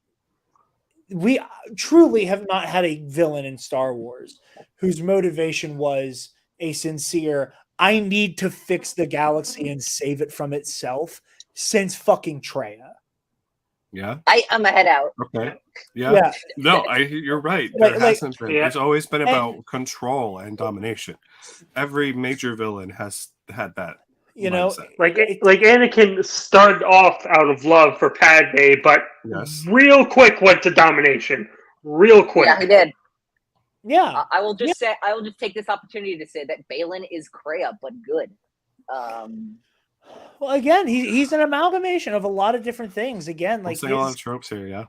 we truly have not had a villain in Star Wars whose motivation was a sincere, I need to fix the galaxy and save it from itself since fucking Traya. Yeah. I'm a head out. Okay. Yeah. No, you're right. There hasn't been. It's always been about control and domination. Every major villain has had that. Like Anakin started off out of love for Padme, but real quick went to domination. Real quick. Yeah, he did. Yeah. I will just say. I will just take this opportunity to say that Balin is Kreia, but good. Well, again, he's an amalgamation of a lot of different things. Again, like a lot of tropes here, yeah.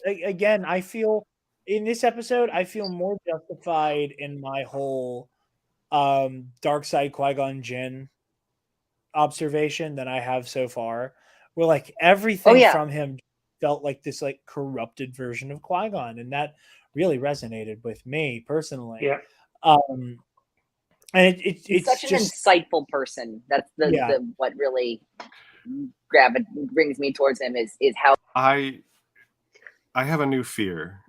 Again, I feel in this episode, I feel more justified in my whole dark side Qui-Gon Jinn observation than I have so far. Where like everything from him felt like this like corrupted version of Qui-Gon, and that really resonated with me personally. Yeah. And it's such an insightful person. That's the what really brings me towards him is how I have a new fear.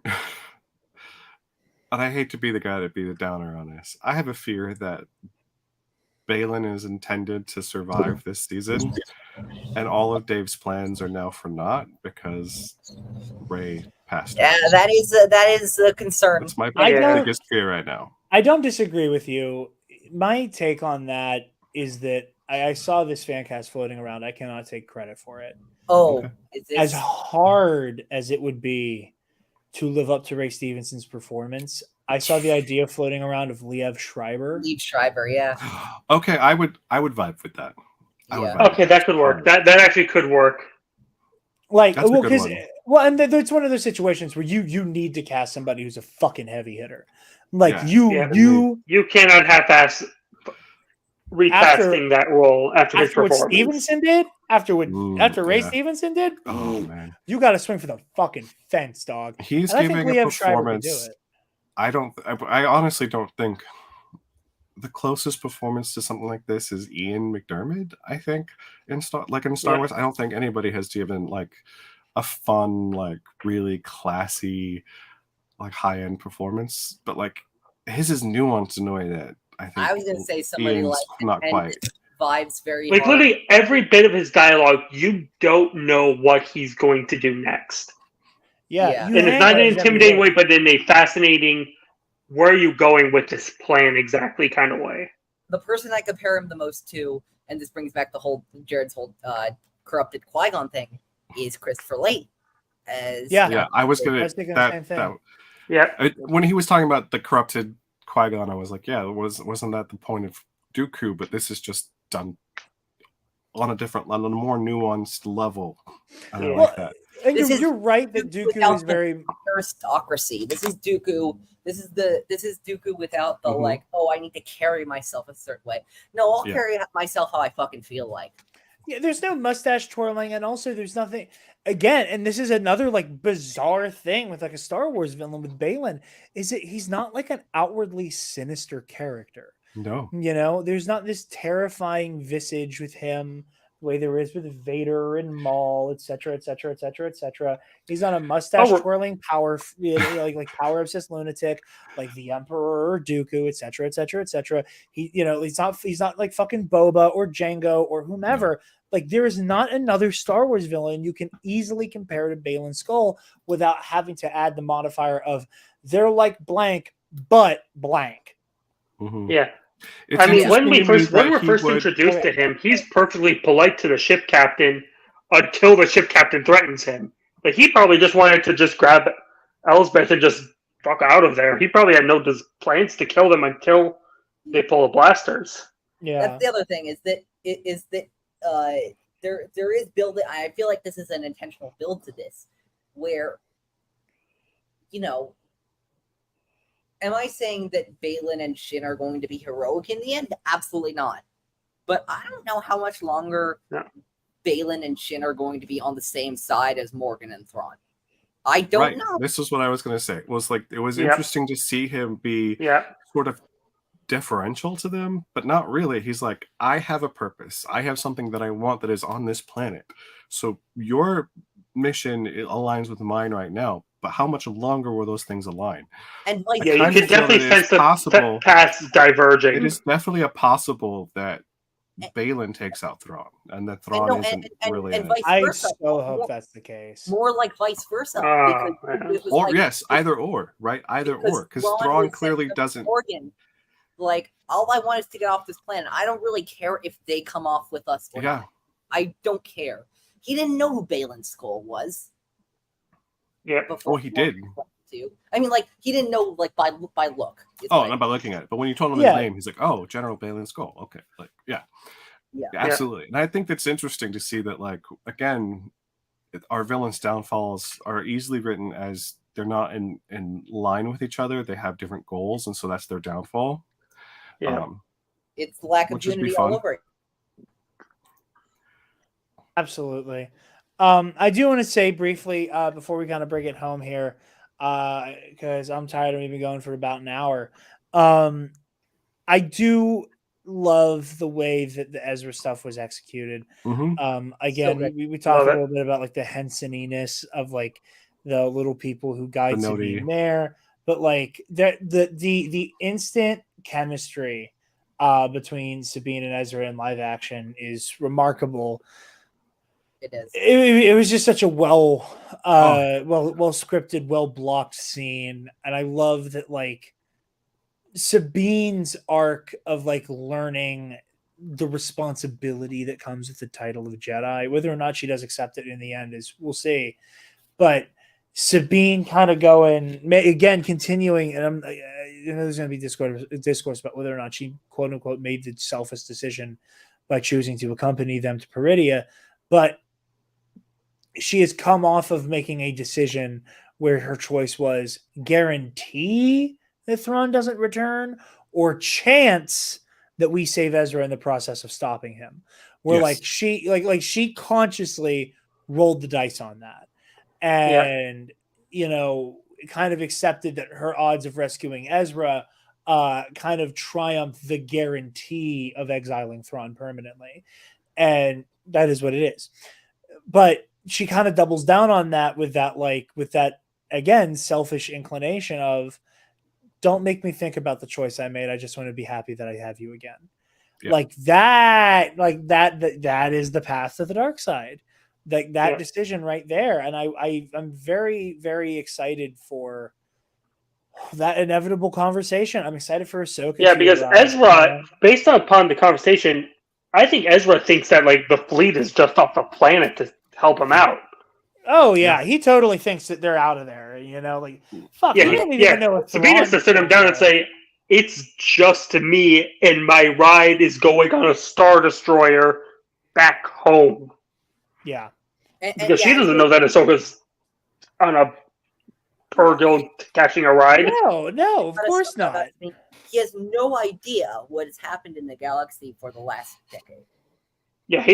And I hate to be the guy to be the downer on this. I have a fear that Balin is intended to survive this season, and all of Dave's plans are now for naught because Rey passed. Yeah, that is a concern. That's my biggest fear right now. I don't disagree with you. My take on that is that I saw this fan cast floating around. I cannot take credit for it. Oh, as hard as it would be to live up to Ray Stevenson's performance, I saw the idea floating around of Liev Schreiber. Liev Schreiber, yeah. Okay, I would vibe with that. Okay, that could work. That actually could work. Like, and it's one of those situations where you need to cast somebody who's a fucking heavy hitter. Like you cannot half-ass recasting that role after his performance. What Stevenson did, after Ray Stevenson did. Oh man, you got to swing for the fucking fence, dog. He's giving a performance. I honestly don't think the closest performance to something like this is Ian McDiarmid. I think in Star Wars, I don't think anybody has given like a fun, like really classy, like high-end performance, but like his is nuanced in a way that I think I was going to say somebody Ian's like not quite vibes very like hard. Literally every bit of his dialogue, you don't know what he's going to do next. Yeah. And it's not in an intimidating way, but in a fascinating, where are you going with this plan exactly kind of way. The person I compare him the most to, and this brings back the whole Jared's whole corrupted Qui-Gon thing, is Christopher Lee. I was gonna when he was talking about the corrupted Qui-Gon, I was like, wasn't that the point of Dooku? But this is just done on a more nuanced level. I don't like that. And you're right that Dooku is very aristocracy. This is Dooku. This is Dooku without the like, I need to carry myself a certain way. No, I'll carry myself how I fucking feel like. Yeah, there's no mustache twirling, and also there's nothing. Again, and this is another like bizarre thing with like a Star Wars villain with Balin, is that he's not like an outwardly sinister character. No, there's not this terrifying visage with him. the way there is with Vader and Maul, etc., etc., etc., etc. He's not a mustache twirling power, like power obsessed lunatic, like the Emperor or Dooku, etc., etc., etc. He's not like fucking Boba or Jango or whomever. Like, there is not another Star Wars villain you can easily compare to Balin Skull without having to add the modifier of they're like blank, but blank. Mm-hmm. Yeah. It's I mean, when we're first would... introduced to him, he's perfectly polite to the ship captain until the ship captain threatens him. Like, he probably just wanted to just grab Elsbeth and just fuck out of there. He probably had no plans to kill them until they pull the blasters. Yeah, that's the other thing is that there is building. I feel like this is an intentional build to this, where, am I saying that Balin and Shin are going to be heroic in the end? Absolutely not. But I don't know how much longer Balin and Shin are going to be on the same side as Morgan and Thrawn. I don't know. This is what I was going to say. It was interesting to see him be sort of deferential to them, but not really. He's like, I have a purpose. I have something that I want that is on this planet. So your mission aligns with mine right now. But how much longer will those things align? And like, you can definitely sense the paths diverging. It is definitely possible that Balin takes out Thrawn, and that Thrawn isn't really. And vice versa. I so hope that's the case. More like vice versa. Either or, right? Either or, because Thrawn clearly doesn't. Morgan, like, all I want is to get off this planet. I don't really care if they come off with us or not. I don't care. He didn't know who Balin Skull was. Yeah. He did. I mean, like, he didn't know, like, by look. Not by looking at it. But when you told him his name, he's like, "Oh, General Balin Skull." Okay, like, yeah, absolutely. And I think that's interesting to see that, like, again, our villains' downfalls are easily written as they're not in line with each other. They have different goals, and so that's their downfall. Yeah, it's the lack of unity all over. Absolutely. I do want to say briefly before we kind of bring it home here, because I'm tired of even going for about an hour. I do love the way that the Ezra stuff was executed. Mm-hmm. Again, we talked a little bit about like the Hensoniness of like the little people who guide Sabine there, but like the instant chemistry between Sabine and Ezra in live action is remarkable. It is. It was just such a well scripted, well blocked scene, and I love that, like, Sabine's arc of like learning the responsibility that comes with the title of Jedi. Whether or not she does accept it in the end is we'll see, but Sabine kind of going again, continuing, and there's going to be discourse about whether or not she quote unquote made the selfish decision by choosing to accompany them to Peridia, but she has come off of making a decision where her choice was guarantee that Thrawn doesn't return or chance that we save Ezra in the process of stopping him. Where like she consciously rolled the dice on that and kind of accepted that her odds of rescuing Ezra kind of triumphed the guarantee of exiling Thrawn permanently. And that is what it is. But she kind of doubles down on that with that again, selfish inclination of don't make me think about the choice I made. I just want to be happy that I have you again. Yeah. That is the path to the dark side. That decision right there. And I'm very, very excited for that inevitable conversation. I'm excited for Ahsoka. Yeah, because Ezra, based upon the conversation, I think Ezra thinks that like the fleet is just off the planet to help him out. Oh yeah, he totally thinks that they're out of there. Like fuck. Even know Sabine has to sit him down and say, "It's just me, and my ride is going on a Star Destroyer back home." Yeah, because she doesn't know that Ahsoka's on a Purrgil catching a ride. No, of course not. He has no idea what has happened in the galaxy for the last decade. Yeah,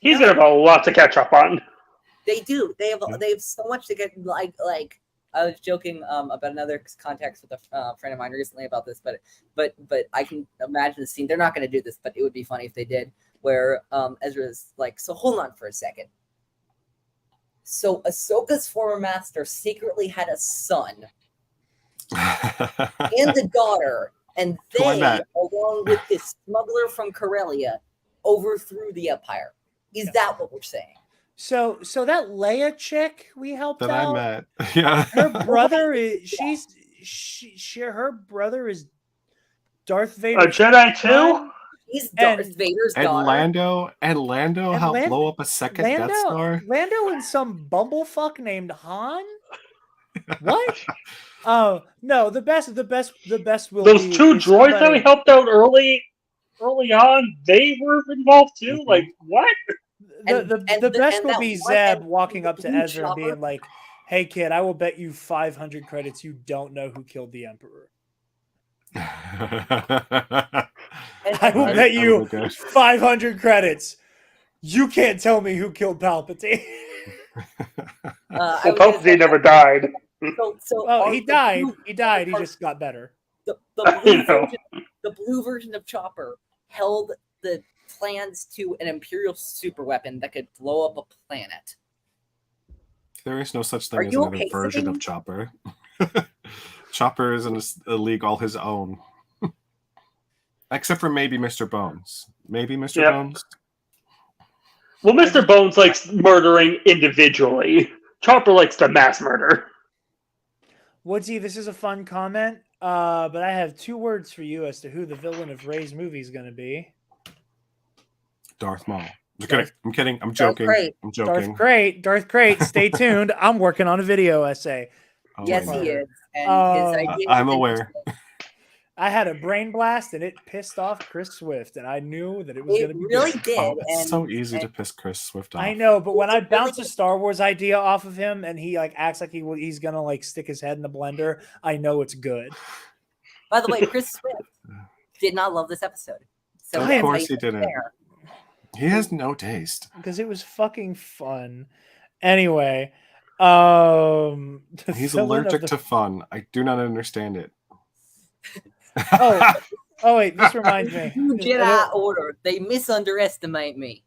he's gonna have a lot to catch up on. They do. They have so much to get. Like I was joking about another context with a friend of mine recently about this, but I can imagine the scene. They're not going to do this, but it would be funny if they did. where Ezra's like, so hold on for a second. So Ahsoka's former master secretly had a son and a daughter, and they, along with this smuggler from Corellia, overthrew the Empire. Is that what we're saying? So that Leia chick we helped that out, I met. Yeah. her brother is her brother is Darth Vader. A Jedi too? He's Darth Vader's daughter. And Lando helped blow up a second Death Star. Lando and some bumblefuck named Han. What? Oh no, the best will those be two droids that we helped out early on. They were involved too. Mm-hmm. Like what? The best will be Zeb walking up to Ezra and being like, "Hey kid, I will bet you 500 credits you don't know who killed the Emperor." I will bet you 500 credits. You can't tell me who killed Palpatine. Well, Palpatine never died. He died. He died. He just got better. The blue version of Chopper held the plans to an Imperial superweapon that could blow up a planet. There is no such thing as another version of Chopper. Chopper is in a league all his own. Except for maybe Mr. Bones. Maybe Mr. Bones? Well, Mr. Bones likes murdering individually. Chopper likes to mass murder. Woodsy, this is a fun comment, but I have 2 words for you as to who the villain of Rey's movie is going to be. Darth Maul. I'm kidding. I'm joking. I'm joking. Darth Crate. Stay tuned. I'm working on a video essay. Oh, yes, he is. And his idea I'm aware. I had a brain blast and it pissed off Chris Swift, and I knew that it was going to be. It really good. did. Oh, it's so easy to piss Chris Swift off. I know, but when I bounce a Star Wars idea off of him and he like acts like he's going to like stick his head in the blender, I know it's good. By the way, Chris Swift did not love this episode. So of course he didn't. He has no taste. Because it was fucking fun. Anyway, he's allergic to fun. I do not understand it. Oh wait, this reminds me. Jedi Order. They misunderestimate me.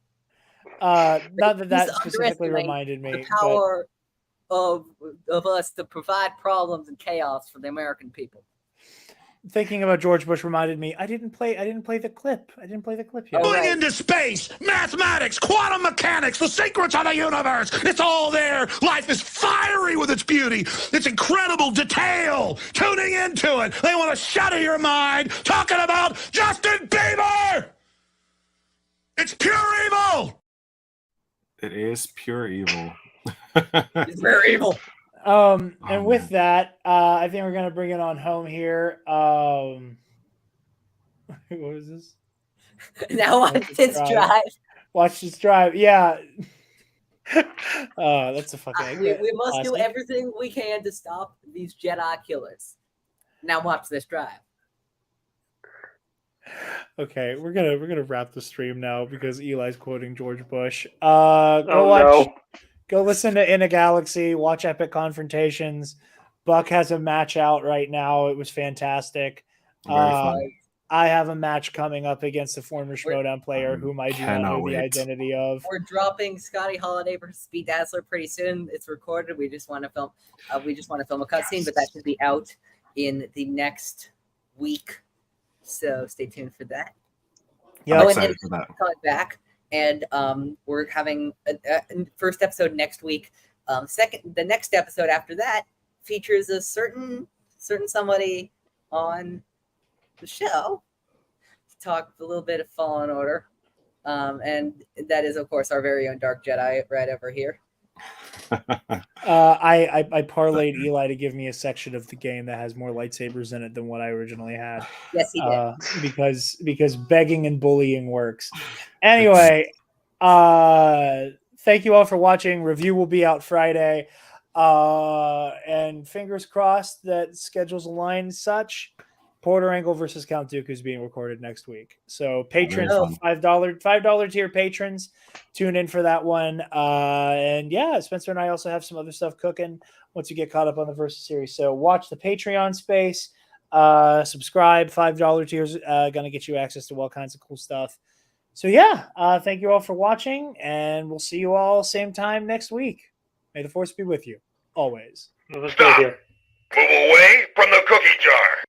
Not that specifically reminded me. The power of us to provide problems and chaos for the American people. Thinking about George Bush reminded me. I didn't play the clip. Yet. Going into space, mathematics, quantum mechanics, the secrets of the universe. It's all there. Life is fiery with its beauty. It's incredible detail. Tuning into it. They want to shatter your mind talking about Justin Bieber. It's pure evil. It is pure evil. It's very evil. And with that, I think we're gonna bring it on home here. What was this? Now watch this drive. Watch this drive. Yeah. That's a fucking. We must do everything we can to stop these Jedi killers. Now watch this drive. Okay, we're gonna wrap the stream now because Eli's quoting George Bush. Go listen to In a Galaxy, watch Epic Confrontations. Buck has a match out right now. It was fantastic. I have a match coming up against a former Schmoedown player whom I do not know the identity of. We're dropping Scotty Holiday versus Speed Dazzler pretty soon. It's recorded. We just want to film. A cutscene, but that should be out in the next week. So stay tuned for that. Yeah, I'm excited for that. Coming back. And we're having a first episode next week. The next episode after that features a certain somebody on the show to talk a little bit of Fallen Order, and that is, of course, our very own Dark Jedi right over here. I parlayed Eli to give me a section of the game that has more lightsabers in it than what I originally had. Yes, he did. Because begging and bullying works. Anyway, thank you all for watching. Review will be out Friday. And fingers crossed that schedules align such. Porter Angle versus Count Dooku is being recorded next week. So patrons, $5 tier patrons, tune in for that one. And yeah, Spencer and I also have some other stuff cooking once you get caught up on the Versus series. So watch the Patreon space, subscribe. $5 tiers going to get you access to all kinds of cool stuff. So yeah, thank you all for watching, and we'll see you all same time next week. May the force be with you always. Let's go here. Move away from the cookie jar.